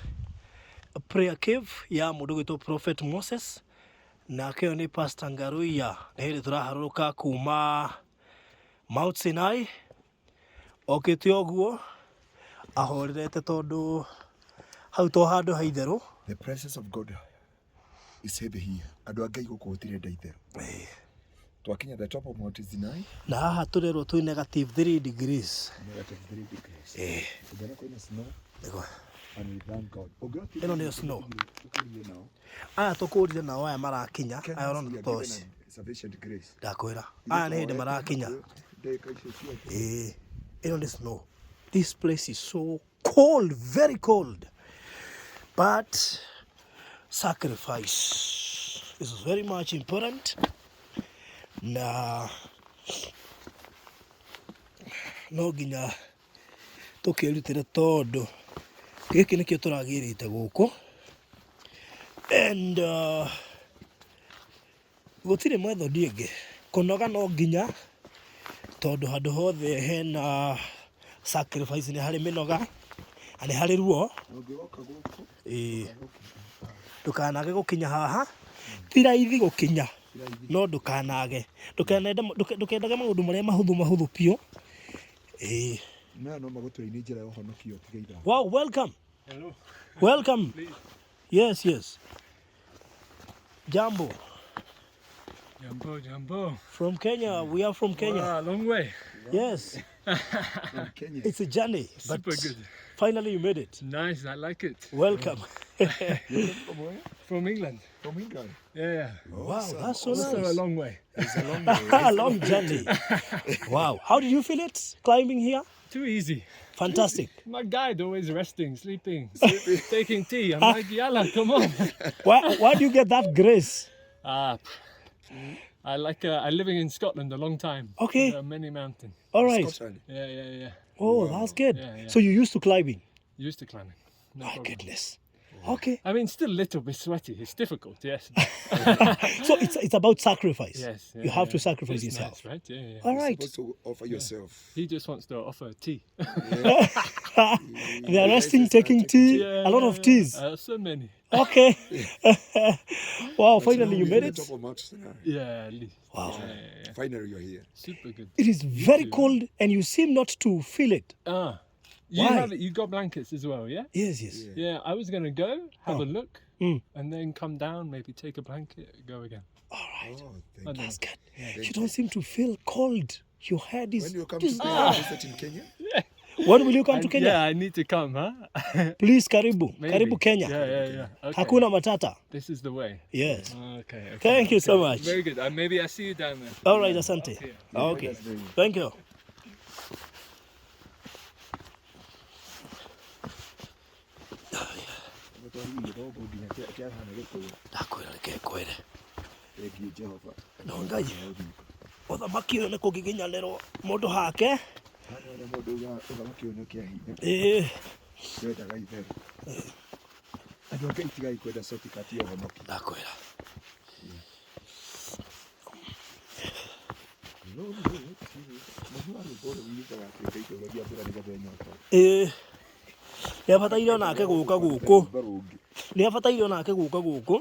prayer cave ya mũndũ gwĩtwo Prophet Moses. Nake ũyũ nĩ Pastor Ngaruiya. Nĩhĩndĩ tũraharũrũka kuma Mount Sinai. Okĩte ũguo ahorerete tondũ hau to handũ haitherũ. The presence of God is heavy here. Andũ a Ngai gũkũ gũtirĩ ndaitherũ. Twakinya the top of Mount Sinai. Na haha tũrerwo twĩ -3 degrees. -3 degrees. Ndana kwĩna snow. Nĩguo. And we thank God. Ĩno nĩyo snow. Aya tũkũrire nao aya marakinya. Aya ũrona toci. Sufficient grace. Ndakwĩra. Aya nĩ hĩndĩ marakinya. Ĩno nĩ snow. This place is so cold, very cold. But sacrifice is very much important. Na no nginya tukirutire tondu giki nikio turagirite guku and gutire method ingi kunoga no nginya tondu handu hothe hena sacrifice ni hari minoga ani hari ruo ndukanage gukinya haha ti raithi gukinya no ndukanage ndukendage maundu maria mahuthu pio no magutũra-inĩ njĩra ya ũhonokio tiga ira. Wow, welcome. Hello. Welcome. Yes. Jambo. Jambo. From Kenya. We are from Kenya. Wow, long way. Yes. From Kenya. It's a journey. But Super good. finally you made it. Nice, I like it. Welcome. You're from where? From England. From England. Yeah. Wow, Awesome, that's so Also a nice. long way. It's a long way. A long journey. Wow. How did you feel it climbing here? Too easy. Fantastic. My guide always resting, sleeping, taking tea. I'm like, yalla, come on. Why do you get that grace? I living in Scotland a long time. Okay. There are many mountains. All right. Scotland. Yeah. Oh, that's good. Yeah. So you used to climbing? Used to climbing. No My problem. goodness. Okay. I mean, still a little bit sweaty. It's difficult, yes. So it's about sacrifice. Yes. You have to sacrifice It's yourself. nice, right? Yeah. All right. Supposed to offer yourself. He just wants to offer tea. They are resting, taking tea, a lot of teas. So many. Okay. Wow, But finally you now made you're it. on top of Mount Sinai. Yeah, at least. Wow. Yeah. Finally, you're here. Super good. It is very cold and you seem not to feel it. You Why? you got blankets as well, yeah? Yes. Yeah, I was gonna go, have a look, Mm. and then come down, maybe take a blanket, go again. All right. Oh, I thank don't you. That's good. You don't seem to feel cold. Your head is... When you come to Kenya, visit in Kenya? When will you come to Yeah, Kenya? I need to come, huh? Please, karibu. Maybe. Karibu Kenya. Yeah. Okay. Hakuna matata. This is the way. Yes. Okay. Thank you so much. Very good. Maybe I see you down there. All right, asante. Okay. Okay. Thank you. Ndakwĩra reke kwere. Thank you, Jehovah. No Ngai. Ũthamaki ũyũ nĩ kũgiginyanĩrwo mũndũ hake. Hana ũrĩa mũndũ ũthamaki ũyũ nĩ kĩa hinya. Kwendaga itherũ. Andũ a Ngai tigai kwenda shortcut ya ũhonoki. Ndakwĩra. Nĩ abataire onake gũka gũkũ. Nĩ abataire onake gũka gũkũ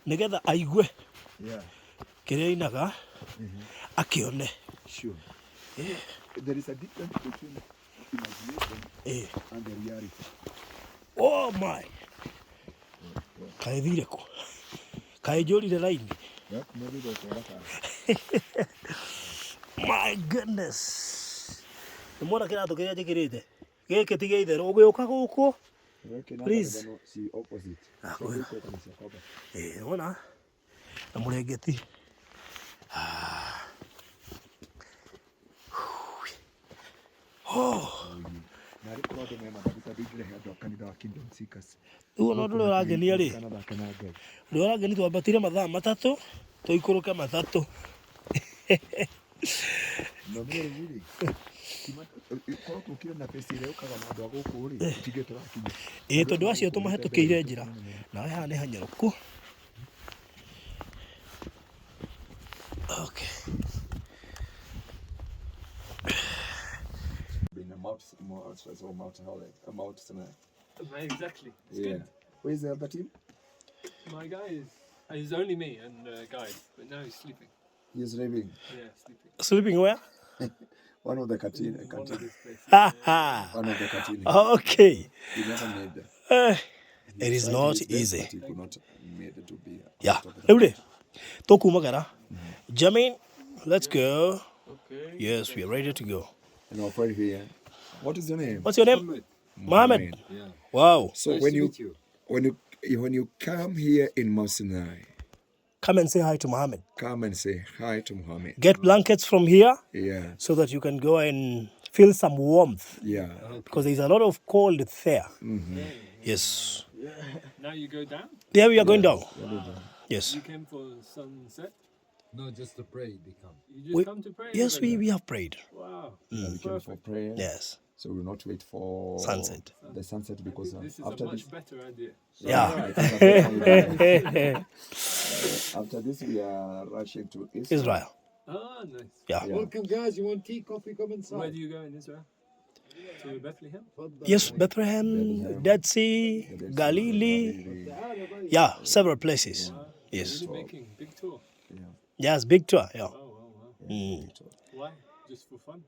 nĩgetha aigue kĩrĩa ainaga akĩone. Sure. There is a difference between imagination and the reality. Oh my. Kaĩ thire kũ? Kaĩ njũrire raini? My goodness. Nĩ mwona kĩratũ kĩrĩa njĩkĩrĩte? Gĩkĩ ti gĩa itherũ. Ũgĩũka gũkũ? Please. Wona? Na mũrengeti. Rĩu ona ũndũ ũrĩa ũrangenia rĩ, ũrĩa ũrangenia twambatire mathaa matatũ, tũikũrũke mathatũ. Ĩĩ tondũ acio tũmahĩtũkĩire njĩra. Nawe haha nĩ hanyũrũku. Okay. Mount Sinai. Exactly. It's Yeah. good. Where's the other team? My guy is. He's only me and guide, but now he's sleeping. He's living. Yeah, sleeping. Sleeping where? One of the canteen. One of this place. One of the canteen. Okay. He never made that. It is not easy. He could not made it to be. Yeah. Rĩu rĩ, tũkumagara. Jamin, let's go. Okay. Yes, we are ready to go. And our friend here. What is your name? What's your name? Mohammed. Yeah. Wow. So when you come here in Mount Sinai, Come and say hi to Mohammed. come and say hi to Muhammad. Get blankets from here Yeah. so that you can go and feel some warmth Yeah. because there's a lot of cold there. Yes. Now you go down. There we are going down. Yes. You came for sunset. No, just to pray they come. You just We- come to pray. Yes, every we day? have prayed. Wow. We came for Perfect. prayer. Yes. So we'll not wait for Sunset. the sunset because This is after a much this, better idea. Yeah. after this we are rushing to Israel. Israel. Ah, nice. Yeah. Yeah. Welcome, guys. You want tea, coffee? Come Where inside. do you go in Israel? To Bethlehem? Yes, Bethlehem, Dead Sea, Galilee. Yeah, several places. Yes. Really making big tour. Yes, big tour. Yeah. Wow. Mm. Why? Just for fun?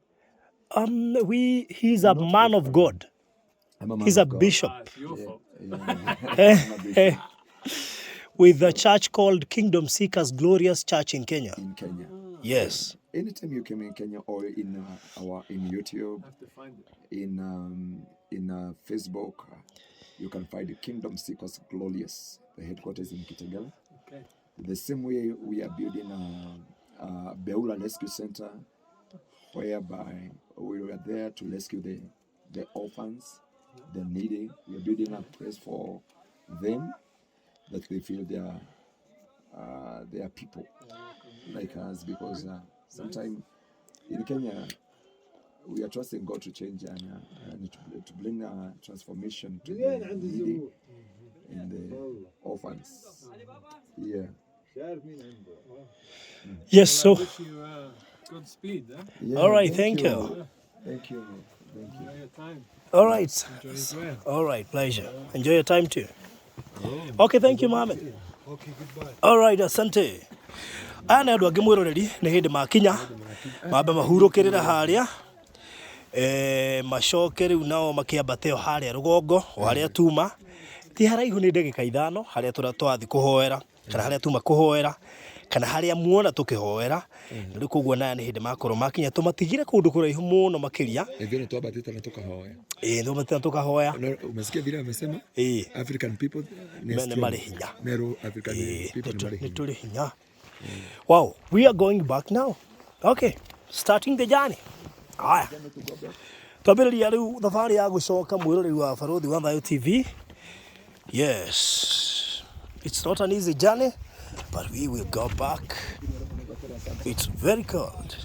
He's a man of God. I'm a man He's a of God. bishop It's your fault. with a church called Kingdom Seekers Glorious Church in Kenya. In Kenya. Yes. Anytime you came in Kenya or in in YouTube, I have to find it. in Facebook, you can find the Kingdom Seekers Glorious. The headquarters in Kitengela. Okay. The same way we are building a Beula Rescue Center, whereby we were there to rescue the orphans, the needy. We are building a place for them that they feel they are people like us, because sometimes in Kenya we are trusting God to change and to bring transformation to the needy and the orphans. Yeah. Yes, so. I wish you good speed. Yeah, All right, thank you. Thank you. Enjoy your time. All right. Enjoy it well. All right, pleasure. Enjoy your time too. Okay, thank you, Mohamed. Okay, goodbye. All right, asante. Aya nĩ andũ angĩ mwĩroreri nĩ hĩndĩ makinya mambe mahurũkĩrĩra harĩa macoke rĩu nao makĩambate o harĩa rũgongo o harĩa tuma ti haraihu nĩ ndagĩka 5 harĩa tũrathiĩ kũhoera kana harĩa tuma kũhoera kana harĩa muona tũkĩhoera rĩu koguo naya nĩ hĩndĩ makorwo makinya tũmatigire kũndũ kũraihu mũno makĩria Ndio tuambatĩte na tukahoya. tũmatigire tukahoya. Umesikia vile amesema? African people ni marĩ hinya. Nero African people ni marĩ hinya. Nĩ tũrĩ hinya. Wow, we are going back now. Okay, starting the journey. Aya. Twambĩrĩria rĩu thabarĩ ya gũcoka mwĩroreri wa Barũthi wa Thayũ TV. Yes, it's not an easy journey, but we will go back. It's very cold.